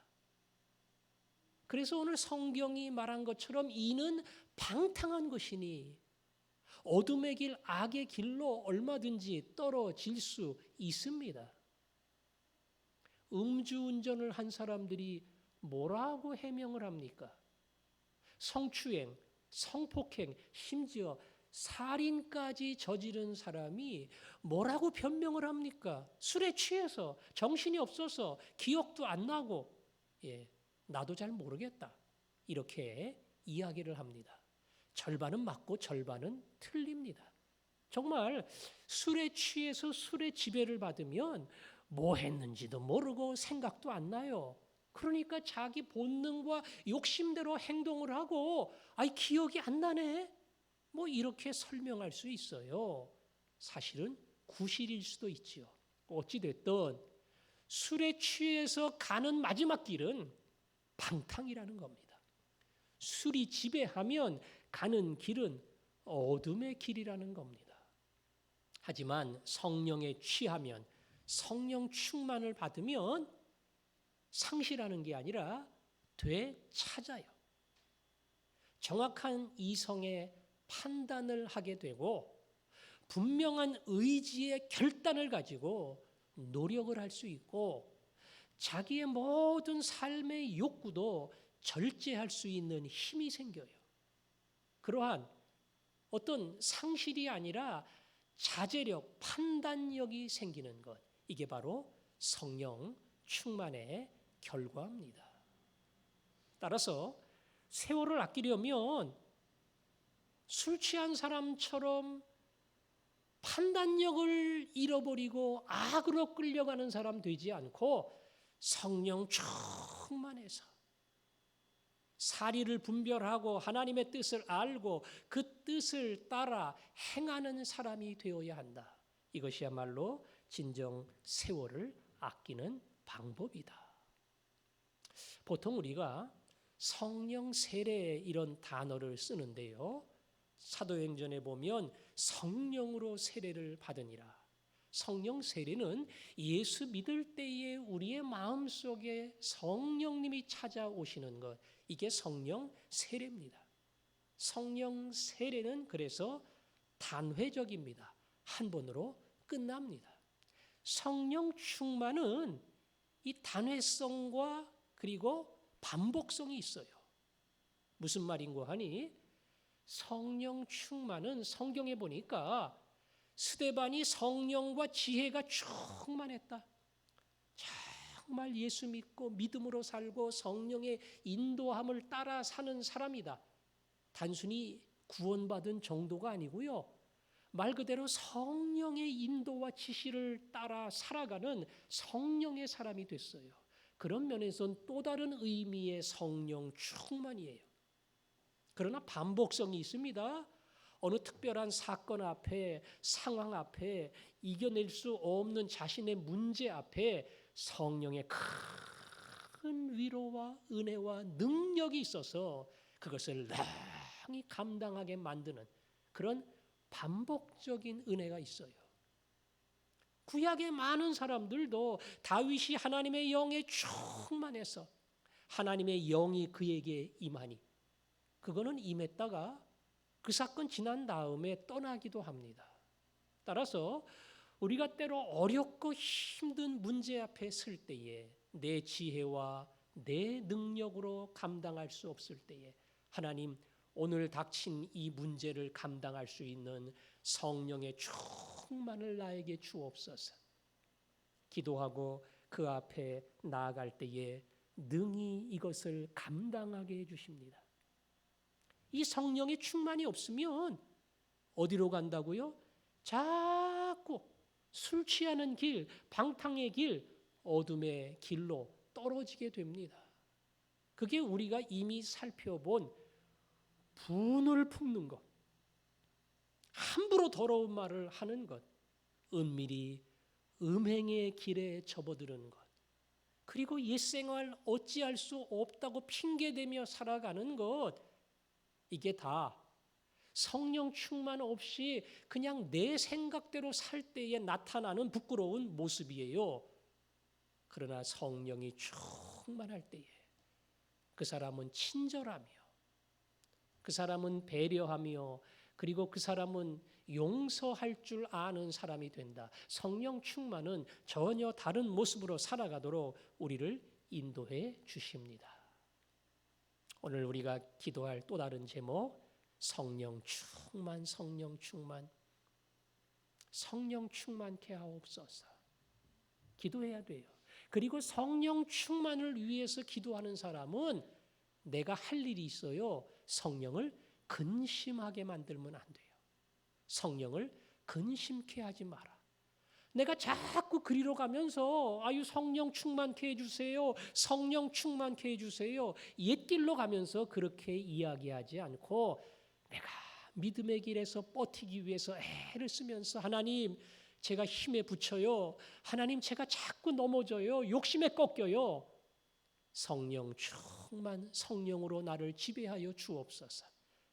그래서 오늘 성경이 말한 것처럼 이는 방탕한 것이니 어둠의 길, 악의 길로 얼마든지 떨어질 수 있습니다. 음주운전을 한 사람들이 뭐라고 해명을 합니까? 성추행, 성폭행, 심지어 살인까지 저지른 사람이 뭐라고 변명을 합니까? 술에 취해서 정신이 없어서 기억도 안 나고 나도 잘 모르겠다. 이렇게 이야기를 합니다. 절반은 맞고 절반은 틀립니다. 정말 술에 취해서 술의 지배를 받으면 뭐 했는지도 모르고 생각도 안 나요. 그러니까 자기 본능과 욕심대로 행동을 하고 기억이 안 나네. 뭐 이렇게 설명할 수 있어요. 사실은 구실일 수도 있지요. 어찌됐든 술에 취해서 가는 마지막 길은 방탕이라는 겁니다. 술이 지배하면 가는 길은 어둠의 길이라는 겁니다. 하지만 성령에 취하면 성령 충만을 받으면 상실하는 게 아니라 되찾아요. 정확한 이성의 판단을 하게 되고 분명한 의지의 결단을 가지고 노력을 할 수 있고 자기의 모든 삶의 욕구도 절제할 수 있는 힘이 생겨요. 그러한 어떤 상실이 아니라 자제력, 판단력이 생기는 것, 이게 바로 성령 충만의 결과입니다. 따라서 세월을 아끼려면 술 취한 사람처럼 판단력을 잃어버리고 악으로 끌려가는 사람 되지 않고 성령 충만해서 사리를 분별하고 하나님의 뜻을 알고 그 뜻을 따라 행하는 사람이 되어야 한다. 이것이야말로 진정 세월을 아끼는 방법이다. 보통 우리가 성령 세례 이런 단어를 쓰는데요. 사도행전에 보면 성령으로 세례를 받으니라. 성령 세례는 예수 믿을 때에 우리의 마음속에 성령님이 찾아오시는 것, 이게 성령 세례입니다. 성령 세례는 그래서 단회적입니다. 한 번으로 끝납니다. 성령 충만은 이 단회성과 그리고 반복성이 있어요. 무슨 말인고 하니 성령 충만은 성경에 보니까 스데반이 성령과 지혜가 충만했다. 정말 예수 믿고 믿음으로 살고 성령의 인도함을 따라 사는 사람이다. 단순히 구원받은 정도가 아니고요. 말 그대로 성령의 인도와 지시를 따라 살아가는 성령의 사람이 됐어요. 그런 면에서는 또 다른 의미의 성령 충만이에요. 그러나 반복성이 있습니다. 어느 특별한 사건 앞에, 상황 앞에, 이겨낼 수 없는 자신의 문제 앞에 성령의 큰 위로와 은혜와 능력이 있어서 그것을 낭히 감당하게 만드는 그런 반복적인 은혜가 있어요. 구약의 많은 사람들도 다윗이 하나님의 영에 충만해서 하나님의 영이 그에게 임하니 그거는 임했다가 그 사건 지난 다음에 떠나기도 합니다. 따라서 우리가 때로 어렵고 힘든 문제 앞에 설 때에 내 지혜와 내 능력으로 감당할 수 없을 때에 하나님 오늘 닥친 이 문제를 감당할 수 있는 성령의 충만을 나에게 주옵소서. 기도하고 그 앞에 나아갈 때에 능히 이것을 감당하게 해주십니다. 이 성령의 충만이 없으면 어디로 간다고요? 자꾸 술 취하는 길, 방탕의 길, 어둠의 길로 떨어지게 됩니다. 그게 우리가 이미 살펴본 분을 품는 것, 함부로 더러운 말을 하는 것, 은밀히 음행의 길에 접어드는 것, 그리고 옛생활 어찌할 수 없다고 핑계대며 살아가는 것, 이게 다 성령 충만 없이 그냥 내 생각대로 살 때에 나타나는 부끄러운 모습이에요. 그러나 성령이 충만할 때에 그 사람은 친절하며 그 사람은 배려하며 그리고 그 사람은 용서할 줄 아는 사람이 된다. 성령 충만은 전혀 다른 모습으로 살아가도록 우리를 인도해 주십니다. 오늘 우리가 기도할 또 다른 제목, 성령 충만, 성령 충만, 성령 충만케 하옵소서. 기도해야 돼요. 그리고 성령 충만을 위해서 기도하는 사람은 내가 할 일이 있어요. 성령을 근심하게 만들면 안 돼요. 성령을 근심케 하지 마라. 내가 자꾸 그리로 가면서 아유 성령 충만케 해주세요. 성령 충만케 해주세요. 옛길로 가면서 그렇게 이야기하지 않고 내가 믿음의 길에서 버티기 위해서 애를 쓰면서 하나님 제가 힘에 부쳐요. 하나님 제가 자꾸 넘어져요. 욕심에 꺾여요. 성령 충만 성령으로 나를 지배하여 주옵소서.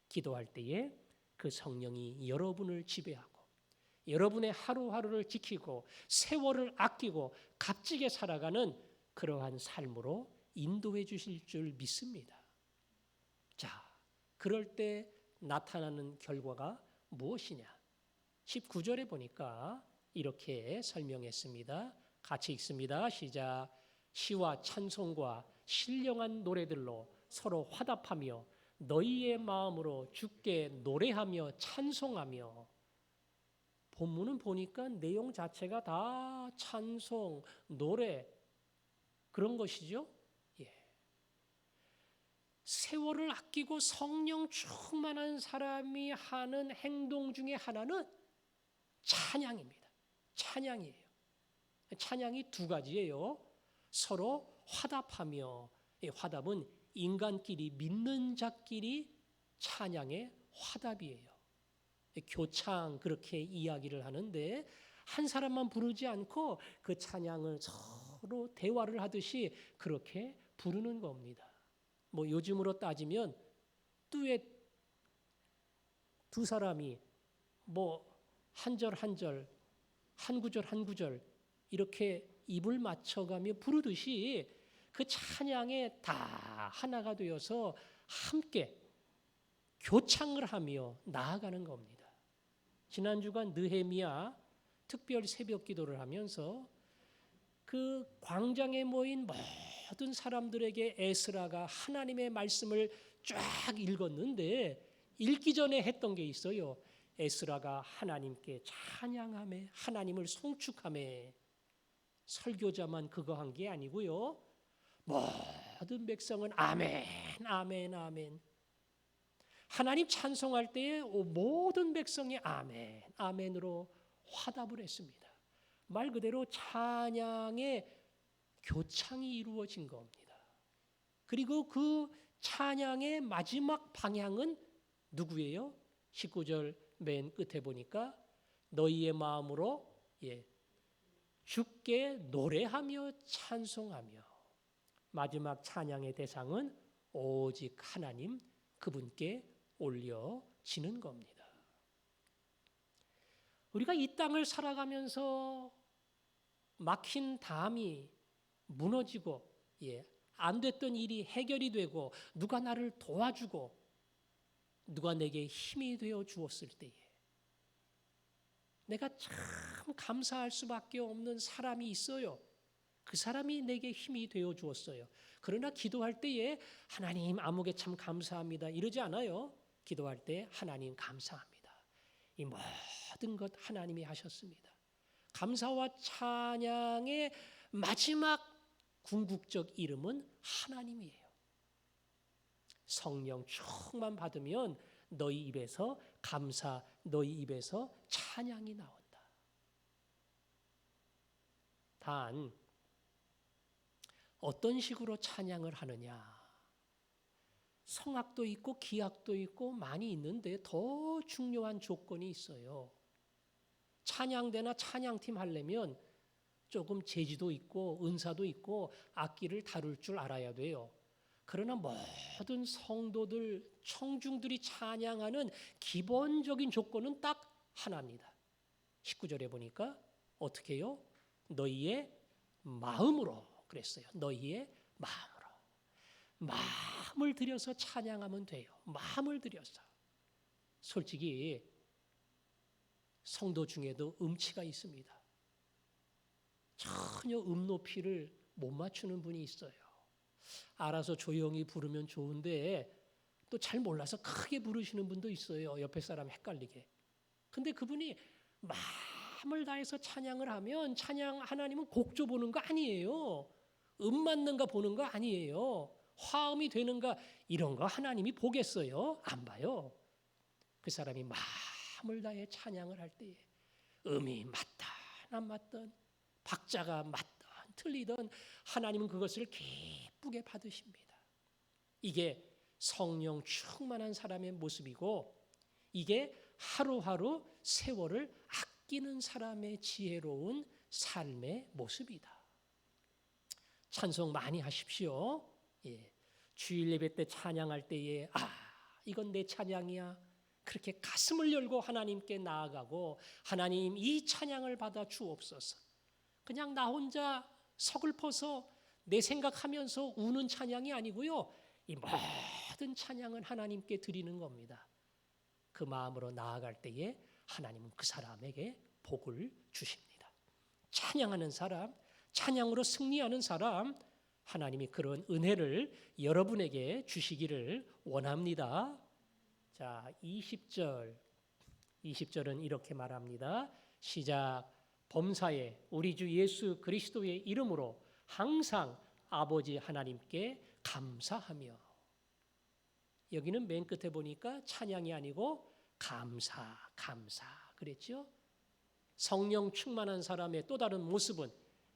기도할 때에 그 성령이 여러분을 지배하고 여러분의 하루하루를 지키고 세월을 아끼고 값지게 살아가는 그러한 삶으로 인도해 주실 줄 믿습니다. 자, 그럴 때 나타나는 결과가 무엇이냐? 19절에 보니까 이렇게 설명했습니다. 같이 읽습니다. 시작. 시와 찬송과 신령한 노래들로 서로 화답하며 너희의 마음으로 주께 노래하며 찬송하며. 본문은 보니까 내용 자체가 다 찬송, 노래 그런 것이죠. 예. 세월을 아끼고 성령 충만한 사람이 하는 행동 중에 하나는 찬양입니다. 찬양이에요. 찬양이 두 가지예요. 서로 화답하며, 이 화답은 인간끼리 믿는 자끼리 찬양의 화답이에요. 교창 그렇게 이야기를 하는데 한 사람만 부르지 않고 그 찬양을 서로 대화를 하듯이 그렇게 부르는 겁니다. 뭐 요즘으로 따지면 듀엣 두 사람이 뭐 한 절 한 절, 한 구절 한 구절 이렇게 입을 맞춰가며 부르듯이 그 찬양에 다 하나가 되어서 함께 교창을 하며 나아가는 겁니다. 지난 주간 느헤미야 특별 새벽 기도를 하면서 그 광장에 모인 모든 사람들에게 에스라가 하나님의 말씀을 쫙 읽었는데 읽기 전에 했던 게 있어요. 에스라가 하나님께 찬양하며 하나님을 송축하며. 설교자만 그거 한 게 아니고요. 모든 백성은 아멘, 아멘, 아멘. 하나님 찬송할 때에 모든 백성이 아멘, 아멘으로 화답을 했습니다. 말 그대로 찬양의 교창이 이루어진 겁니다. 그리고 그 찬양의 마지막 방향은 누구예요? 19절 맨 끝에 보니까 너희의 마음으로 주께 노래하며 찬송하며. 마지막 찬양의 대상은 오직 하나님 그분께 올려지는 겁니다. 우리가 이 땅을 살아가면서 막힌 담이 무너지고 안 됐던 일이 해결이 되고 누가 나를 도와주고 누가 내게 힘이 되어 주었을 때에 내가 참 감사할 수밖에 없는 사람이 있어요. 그 사람이 내게 힘이 되어 주었어요. 그러나 기도할 때에 하나님 아무개 참 감사합니다 이러지 않아요. 기도할 때 하나님 감사합니다. 이 모든 것 하나님이 하셨습니다. 감사와 찬양의 마지막 궁극적 이름은 하나님이에요. 성령 충만 받으면 너희 입에서 감사, 너희 입에서 찬양이 나온다. 단 어떤 식으로 찬양을 하느냐? 성악도 있고 기악도 있고 많이 있는데 더 중요한 조건이 있어요. 찬양대나 찬양팀 하려면 조금 재주도 있고 은사도 있고 악기를 다룰 줄 알아야 돼요. 그러나 모든 성도들, 청중들이 찬양하는 기본적인 조건은 딱 하나입니다. 19절에 보니까 어떻게 해요? 너희의 마음으로 그랬어요. 너희의 마음으로. 마음을 들여서 찬양하면 돼요. 마음을 들여서. 솔직히 성도 중에도 음치가 있습니다. 전혀 음 높이를 못 맞추는 분이 있어요. 알아서 조용히 부르면 좋은데 또 잘 몰라서 크게 부르시는 분도 있어요. 옆에 사람 헷갈리게. 근데 그분이 마음을 다해서 찬양을 하면 찬양 하나님은 곡조 보는 거 아니에요. 음 맞는가 보는 거 아니에요. 화음이 되는가 이런 거 하나님이 보겠어요? 안 봐요. 그 사람이 마음을 다해 찬양을 할 때에 음이 맞든 안 맞든 박자가 맞든 틀리든 하나님은 그것을 기쁘게 받으십니다. 이게 성령 충만한 사람의 모습이고 이게 하루하루 세월을 아끼는 사람의 지혜로운 삶의 모습이다. 찬송 많이 하십시오. 주일 예배 때 찬양할 때에 이건 내 찬양이야. 그렇게 가슴을 열고 하나님께 나아가고 하나님 이 찬양을 받아 주옵소서. 그냥 나 혼자 서글퍼서 내 생각하면서 우는 찬양이 아니고요. 이 모든 찬양은 하나님께 드리는 겁니다. 그 마음으로 나아갈 때에 하나님은 그 사람에게 복을 주십니다. 찬양하는 사람, 찬양으로 승리하는 사람, 하나님이 그런 은혜를 여러분에게 주시기를 원합니다. 자, 20절은 이렇게 말합니다. 시작. 범사에 우리 주 예수 그리스도의 이름으로 항상 아버지 하나님께 감사하며. 여기는 맨 끝에 보니까 찬양이 아니고 감사 그랬죠. 성령 충만한 사람의 또 다른 모습은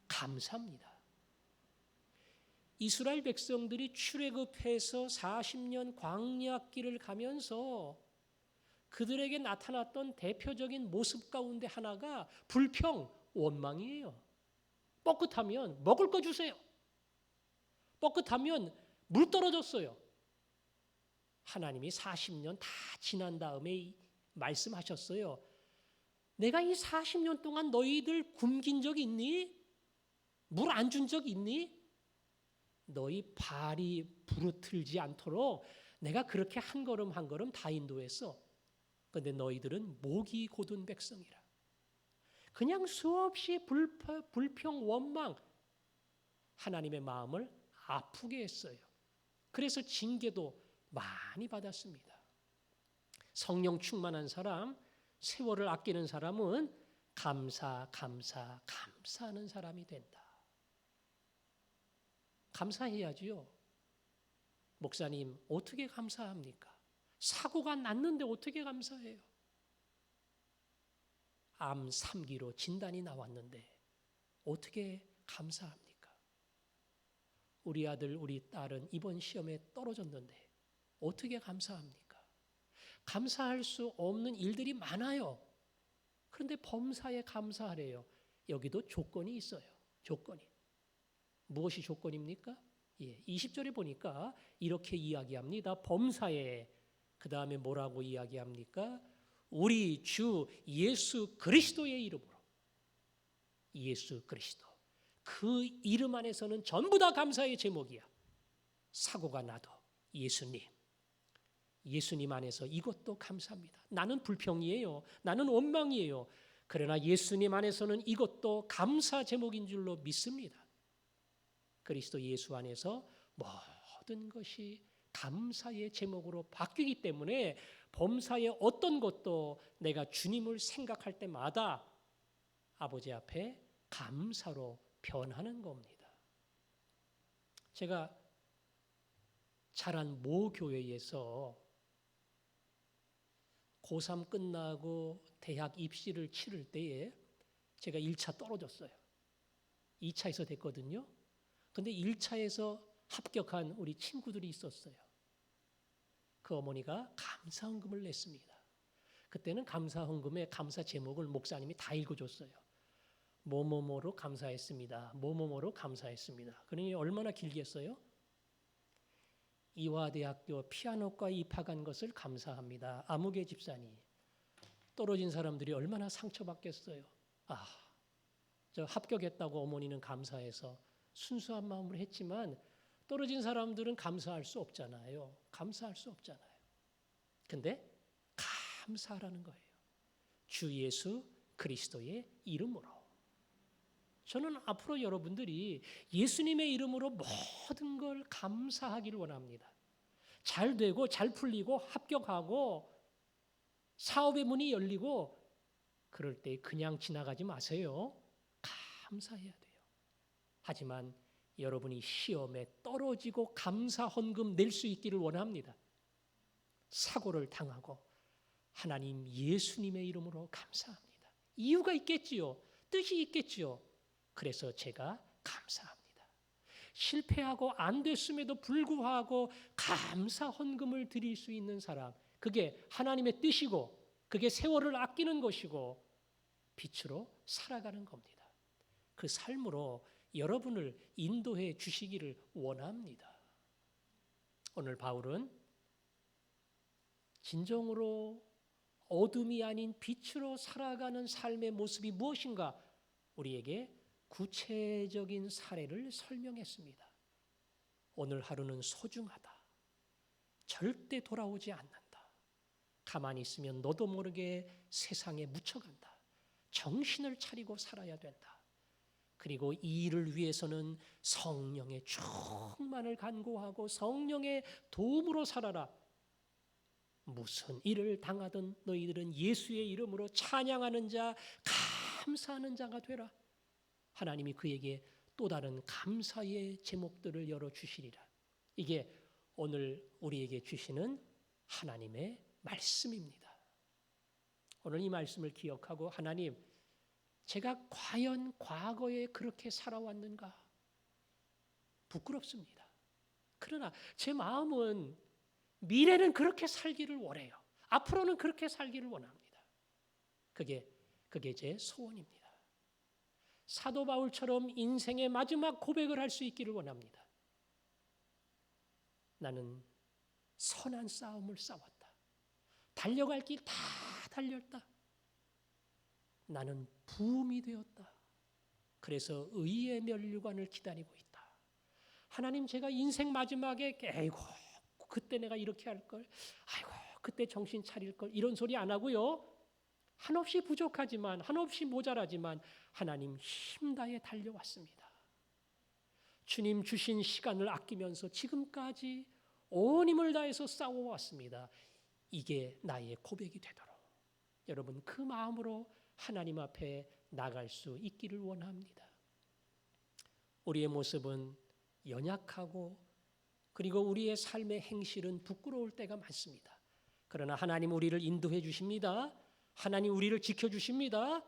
감사입니다. 이스라엘 백성들이 출애굽해서 40년 광야길을 가면서 그들에게 나타났던 대표적인 모습 가운데 하나가 불평, 원망이에요. 뻐끗하면 먹을 거 주세요. 뻐끗하면 물 떨어졌어요. 하나님이 40년 다 지난 다음에 말씀하셨어요. 내가 이 40년 동안 너희들 굶긴 적 있니? 물 안 준 적 있니? 너희 발이 부르틀지 않도록 내가 그렇게 한 걸음 한 걸음 다 인도했어. 그런데 너희들은 목이 곧은 백성이라. 그냥 수없이 불평, 원망, 하나님의 마음을 아프게 했어요. 그래서 징계도 많이 받았습니다. 성령 충만한 사람, 세월을 아끼는 사람은 감사하는 사람이 된다. 감사해야지요. 목사님, 어떻게 감사합니까? 사고가 났는데 어떻게 감사해요? 암 3기로 진단이 나왔는데 어떻게 감사합니까? 우리 아들, 우리 딸은 이번 시험에 떨어졌는데 어떻게 감사합니까? 감사할 수 없는 일들이 많아요. 그런데 범사에 감사하래요. 여기도 조건이 있어요. 조건이. 무엇이 조건입니까? 20절에 보니까 이렇게 이야기합니다. 범사에 그 다음에 뭐라고 이야기합니까? 우리 주 예수 그리스도의 이름으로, 예수 그리스도, 그 이름 안에서는 전부 다 감사의 제목이야. 사고가 나도 예수님, 예수님 안에서 이것도 감사합니다. 나는 불평이에요. 나는 원망이에요. 그러나 예수님 안에서는 이것도 감사 제목인 줄로 믿습니다. 그리스도 예수 안에서 모든 것이 감사의 제목으로 바뀌기 때문에 범사의 어떤 것도 내가 주님을 생각할 때마다 아버지 앞에 감사로 변하는 겁니다. 제가 자란 모 교회에서 고3 끝나고 대학 입시를 치를 때에 제가 1차 떨어졌어요. 2차에서 됐거든요. 근데 1차에서 합격한 우리 친구들이 있었어요. 그 어머니가 감사헌금을 냈습니다. 그때는 감사헌금의 감사 제목을 목사님이 다 읽어줬어요. 뭐뭐뭐로 감사했습니다. 뭐뭐뭐로 감사했습니다. 그러니 얼마나 길겠어요? 이화대학교 피아노과 입학한 것을 감사합니다. 아무개 집사님. 떨어진 사람들이 얼마나 상처받겠어요. 저 합격했다고 어머니는 감사해서 순수한 마음으로 했지만 떨어진 사람들은 감사할 수 없잖아요. 감사할 수 없잖아요. 근데 감사하라는 거예요. 주 예수 그리스도의 이름으로. 저는 앞으로 여러분들이 예수님의 이름으로 모든 걸 감사하기를 원합니다. 잘 되고 잘 풀리고 합격하고 사업의 문이 열리고 그럴 때 그냥 지나가지 마세요. 감사해야 돼요. 하지만 여러분이 시험에 떨어지고 감사 헌금 낼 수 있기를 원합니다. 사고를 당하고 하나님 예수님의 이름으로 감사합니다. 이유가 있겠지요. 뜻이 있겠지요. 그래서 제가 감사합니다. 실패하고 안 됐음에도 불구하고 감사 헌금을 드릴 수 있는 사람, 그게 하나님의 뜻이고 그게 세월을 아끼는 것이고 빛으로 살아가는 겁니다. 그 삶으로 여러분을 인도해 주시기를 원합니다. 오늘 바울은 진정으로 어둠이 아닌 빛으로 살아가는 삶의 모습이 무엇인가 우리에게 구체적인 사례를 설명했습니다. 오늘 하루는 소중하다. 절대 돌아오지 않는다. 가만히 있으면 너도 모르게 세상에 묻혀간다. 정신을 차리고 살아야 된다. 그리고 이 일을 위해서는 성령의 충만을 간구하고 성령의 도움으로 살아라. 무슨 일을 당하든 너희들은 예수의 이름으로 찬양하는 자, 감사하는 자가 되라. 하나님이 그에게 또 다른 감사의 제목들을 열어주시리라. 이게 오늘 우리에게 주시는 하나님의 말씀입니다. 오늘 이 말씀을 기억하고 하나님, 제가 과연 과거에 그렇게 살아왔는가? 부끄럽습니다. 그러나 제 마음은 미래는 그렇게 살기를 원해요. 앞으로는 그렇게 살기를 원합니다. 그게 제 소원입니다. 사도 바울처럼 인생의 마지막 고백을 할 수 있기를 원합니다. 나는 선한 싸움을 싸웠다. 달려갈 길 다 달렸다. 나는 부음이 되었다. 그래서 의의 면류관을 기다리고 있다. 하나님, 제가 인생 마지막에 아이고 그때 내가 이렇게 할 걸, 아이고 그때 정신 차릴 걸, 이런 소리 안 하고요. 한없이 부족하지만 한없이 모자라지만 하나님 힘다해 달려왔습니다. 주님 주신 시간을 아끼면서 지금까지 온 힘을 다해서 싸워왔습니다. 이게 나의 고백이 되도록 여러분 그 마음으로 하나님 앞에 나갈 수 있기를 원합니다. 우리의 모습은 연약하고 그리고 우리의 삶의 행실은 부끄러울 때가 많습니다. 그러나 하나님 우리를 인도해 주십니다. 하나님 우리를 지켜주십니다.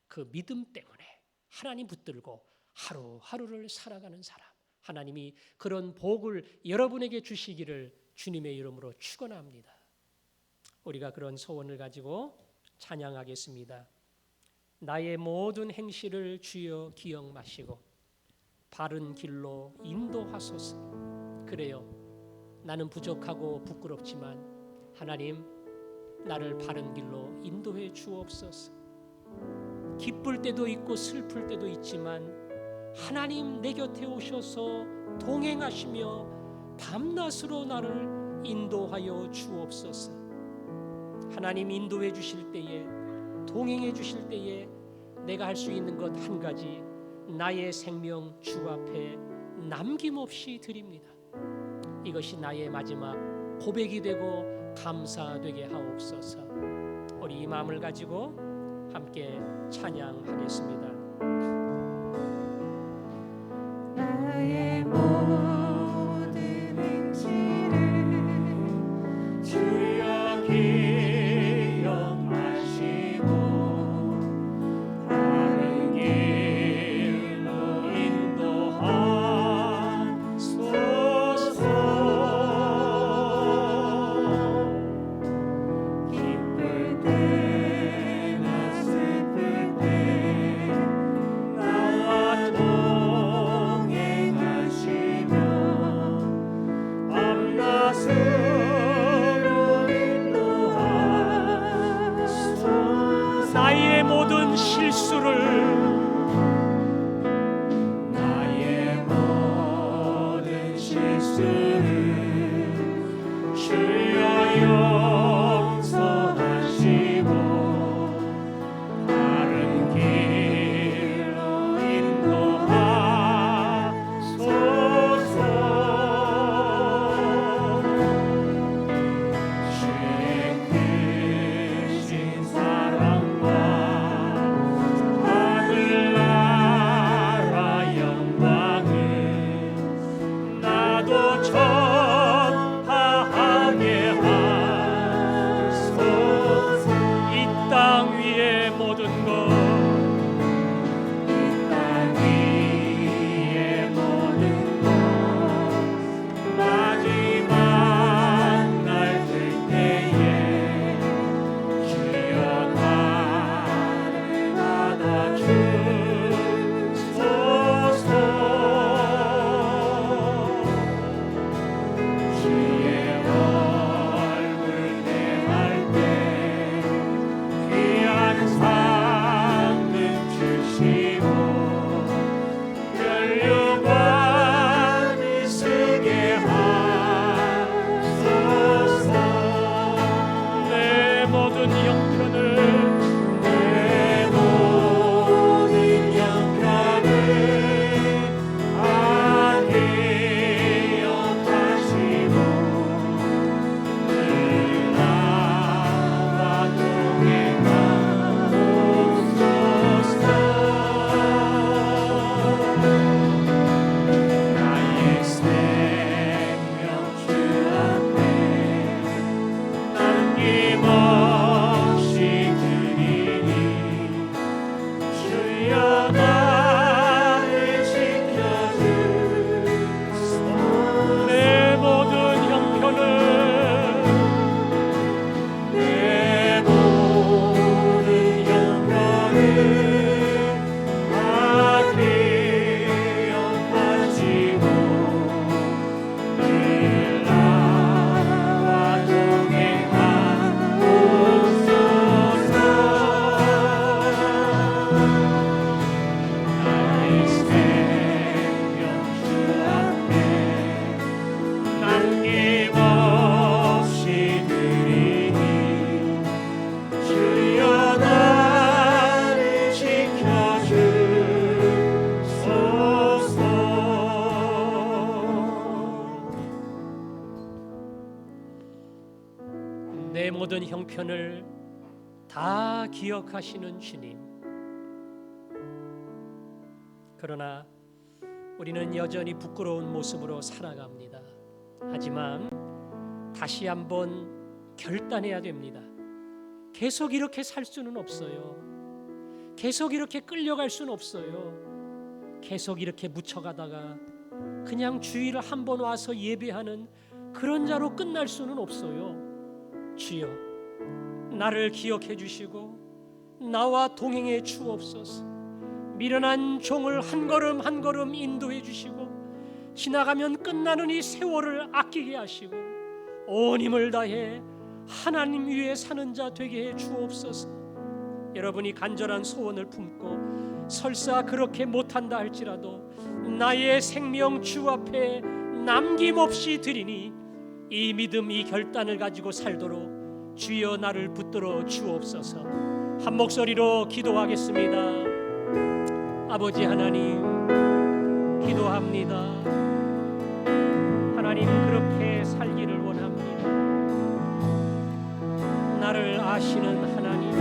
그 믿음 때문에 하나님 붙들고 하루하루를 살아가는 사람, 하나님이 그런 복을 여러분에게 주시기를 주님의 이름으로 축원합니다. 우리가 그런 소원을 가지고 찬양하겠습니다. 나의 모든 행실을 주여 기억 마시고 바른 길로 인도하소서. 그래요. 나는 부족하고 부끄럽지만 하나님, 나를 바른 길로 인도해 주옵소서. 기쁠 때도 있고 슬플 때도 있지만 하나님 내 곁에 오셔서 동행하시며 밤낮으로 나를 인도하여 주옵소서. 하나님 인도해 주실 때에, 동행해 주실 때에 내가 할 수 있는 것 한 가지, 나의 생명 주 앞에 남김없이 드립니다. 이것이 나의 마지막 고백이 되고 감사되게 하옵소서. 우리 이 마음을 가지고 함께 찬양하겠습니다. 나의 모든 행실을 주여 기억하시고 바른 길로 인도하소서. 기쁠 때나 슬플 때 나와 동행하시며 밤낮으로 인도하소서. 나의 모든 실수를 나의 모든 실수를 주여 용서하시고 바른 길로 인도하소서. 주의 크신 사랑과 하늘나라 영광을 나도 전파하게 하소서. 이 땅 위의 모든 것, 이 땅 위의 모든 것 마지막 날 들 때에 주여 나를 받아주소서. 주의 얼굴 대할 때 귀한 상급 주시고 면류관을 쓰게 하소서. 내 모든 형편을 내 모든 형편을 다 기억하시고 늘 나와 동행하옵소서. 나의 생명 주 앞에 남김없이 드리니 주여 나를 지켜주소서. 내 모든 형편을 내 모든 형편을 다 기억하시고 늘 나와 동행하옵소서. 나의 생명 주 앞에 남김없이 드리니 주여 나를 지켜주소서. 내 모든 형편을 다 기억하시는 주님. 그러나 우리는 여전히 부끄러운 모습으로 살아갑니다. 하지만 다시 한번 결단해야 됩니다. 계속 이렇게 살 수는 없어요. 계속 이렇게 끌려갈 수는 없어요. 계속 이렇게 묻혀가다가 그냥 주일을 한 번 와서 예배하는 그런 자로 끝날 수는 없어요. 주여, 나를 기억해 주시고 나와 동행해 주옵소서. 미련한 종을 한 걸음 한 걸음 인도해 주시고 지나가면 끝나는 이 세월을 아끼게 하시고 온 힘을 다해 하나님 위에 사는 자 되게 해 주옵소서. 여러분이 간절한 소원을 품고 설사 그렇게 못한다 할지라도 나의 생명 주 앞에 남김없이 드리니 이 믿음, 이 결단을 가지고 살도록 주여 나를 붙들어 주옵소서. 한 목소리로 기도하겠습니다. 아버지 하나님, 기도합니다. 하나님, 그렇게 살기를 원합니다. 나를 아시는 하나님,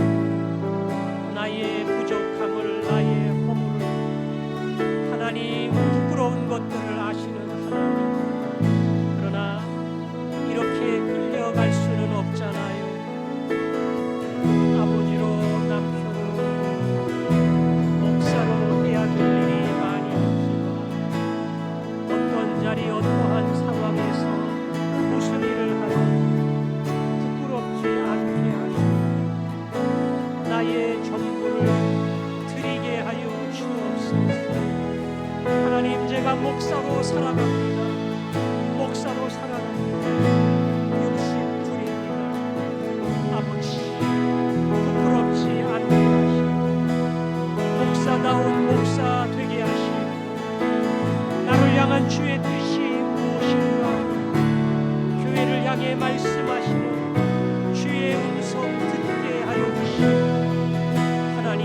나의 부족함을, 나의 허물을, 하나님 부끄러운 것들을 아시는 하나님, 그러나 이렇게 끌려갈 수는 없잖아요. 아버지로, 남편으로, 목사로 해야 될 일이 많이 있지만 어떤 자리, 어떠한 상황에서 무슨 일을 하든 부끄럽지 않게 하시고 나의 전부를 드리게 하여 주옵소서. 하나님, 제가 목사로 살아갑니다. 목사로 살아갑니다. 62입니다. 아버지, 부끄럽지 않게 하시고 목사다운 목사 되게 하시고 나를 향한 주의 뜻이 무엇인가, 교회를 향해 말씀하시는 주의 음성 듣게 하여 주시고 하나님,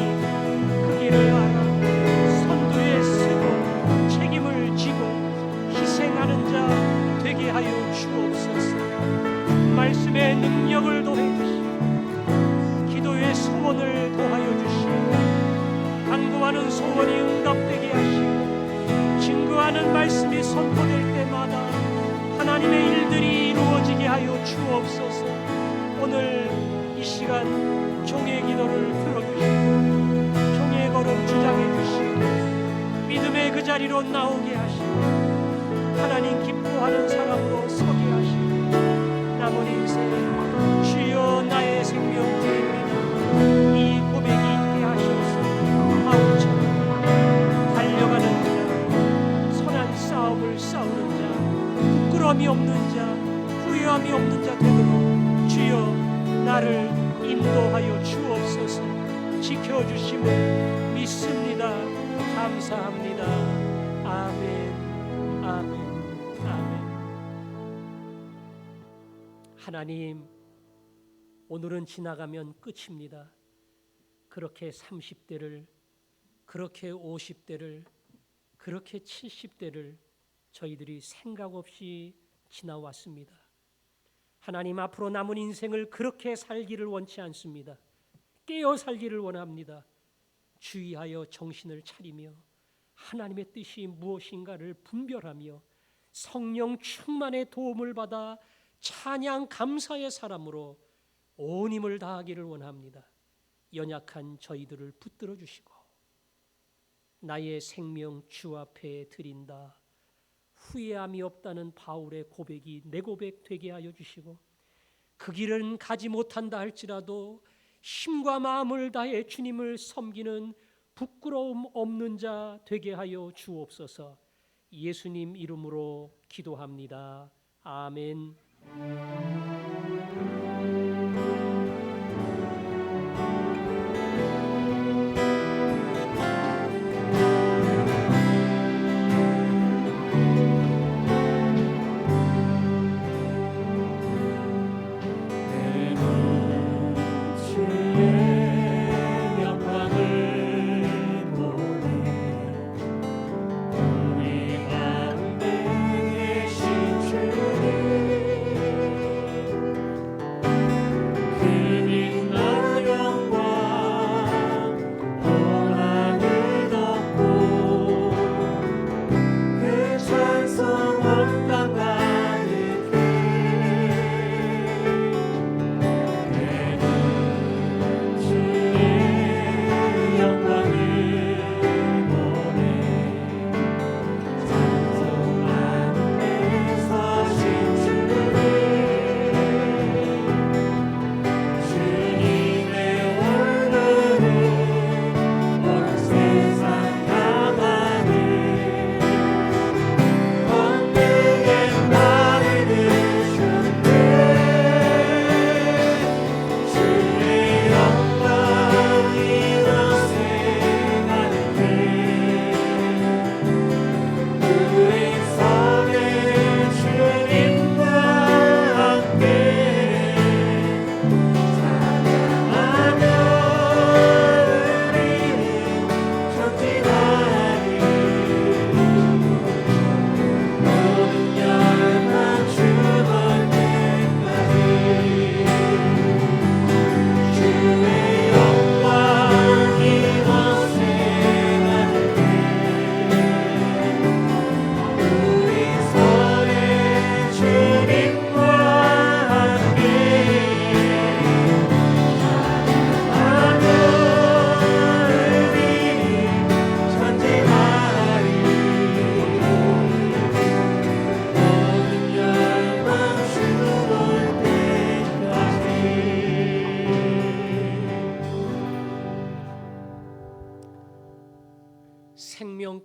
그 길을 알아 선두에 서고 책임을 지고 희생하는 자 되게 하여 주옵소서. 말씀의 능력을 더해 주시고 기도의 소원을 더하여 주시고 간구하는 소원이 응답되게 하시고 증거하는 말씀이 선포될 때마다 하나님의 일들이 이루어지게 하여 주옵소서. 오늘 이 시간 종의 기도를 들어주시고 종의 걸음 주장해 주시고 믿음의 그 자리로 나오게 하시고 하나님 기뻐하는 사람으로 서게 하시고 남은 인생 주여 나의 생명 드립니다. 이 고백이 있게 하셔서 바울처럼 달려가는 자, 선한 싸움을 싸우는 자, 부끄러움이 없는 자, 후회함이 없는 자 되도록 주여 나를 인도하여 주옵소서. 지켜주심을 믿습니다. 감사합니다. 아멘, 아멘, 아멘. 하나님, 오늘은 지나가면 끝입니다. 그렇게 30대를, 그렇게 50대를, 그렇게 70대를 저희들이 생각 없이 지나왔습니다. 하나님, 앞으로 남은 인생을 그렇게 살기를 원치 않습니다. 깨어 살기를 원합니다. 주의하여 정신을 차리며 하나님의 뜻이 무엇인가를 분별하며 성령 충만의 도움을 받아 찬양 감사의 사람으로 온 힘을 다하기를 원합니다. 연약한 저희들을 붙들어 주시고 나의 생명 주 앞에 드린다. 후회함이 없다는 바울의 고백이 내 고백 되게 하여 주시고 그 길은 가지 못한다 할지라도 힘과 마음을 다해 주님을 섬기는 부끄러움 없는 자 되게 하여 주옵소서. 예수님 이름으로 기도합니다. 아멘.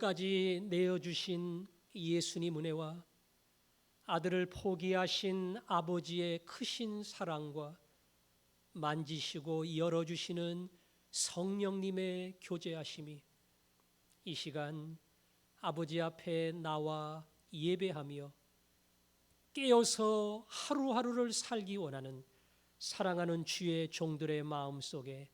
끝까지 내어주신 예수님 은혜와 아들을 포기하신 아버지의 크신 사랑과 만지시고 열어주시는 성령님의 교제하심이 이 시간 아버지 앞에 나와 예배하며 깨어서 하루하루를 살기 원하는 사랑하는 주의 종들의 마음속에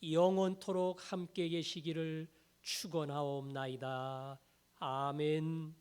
영원토록 함께 계시기를 축원하옵나이다. 아멘.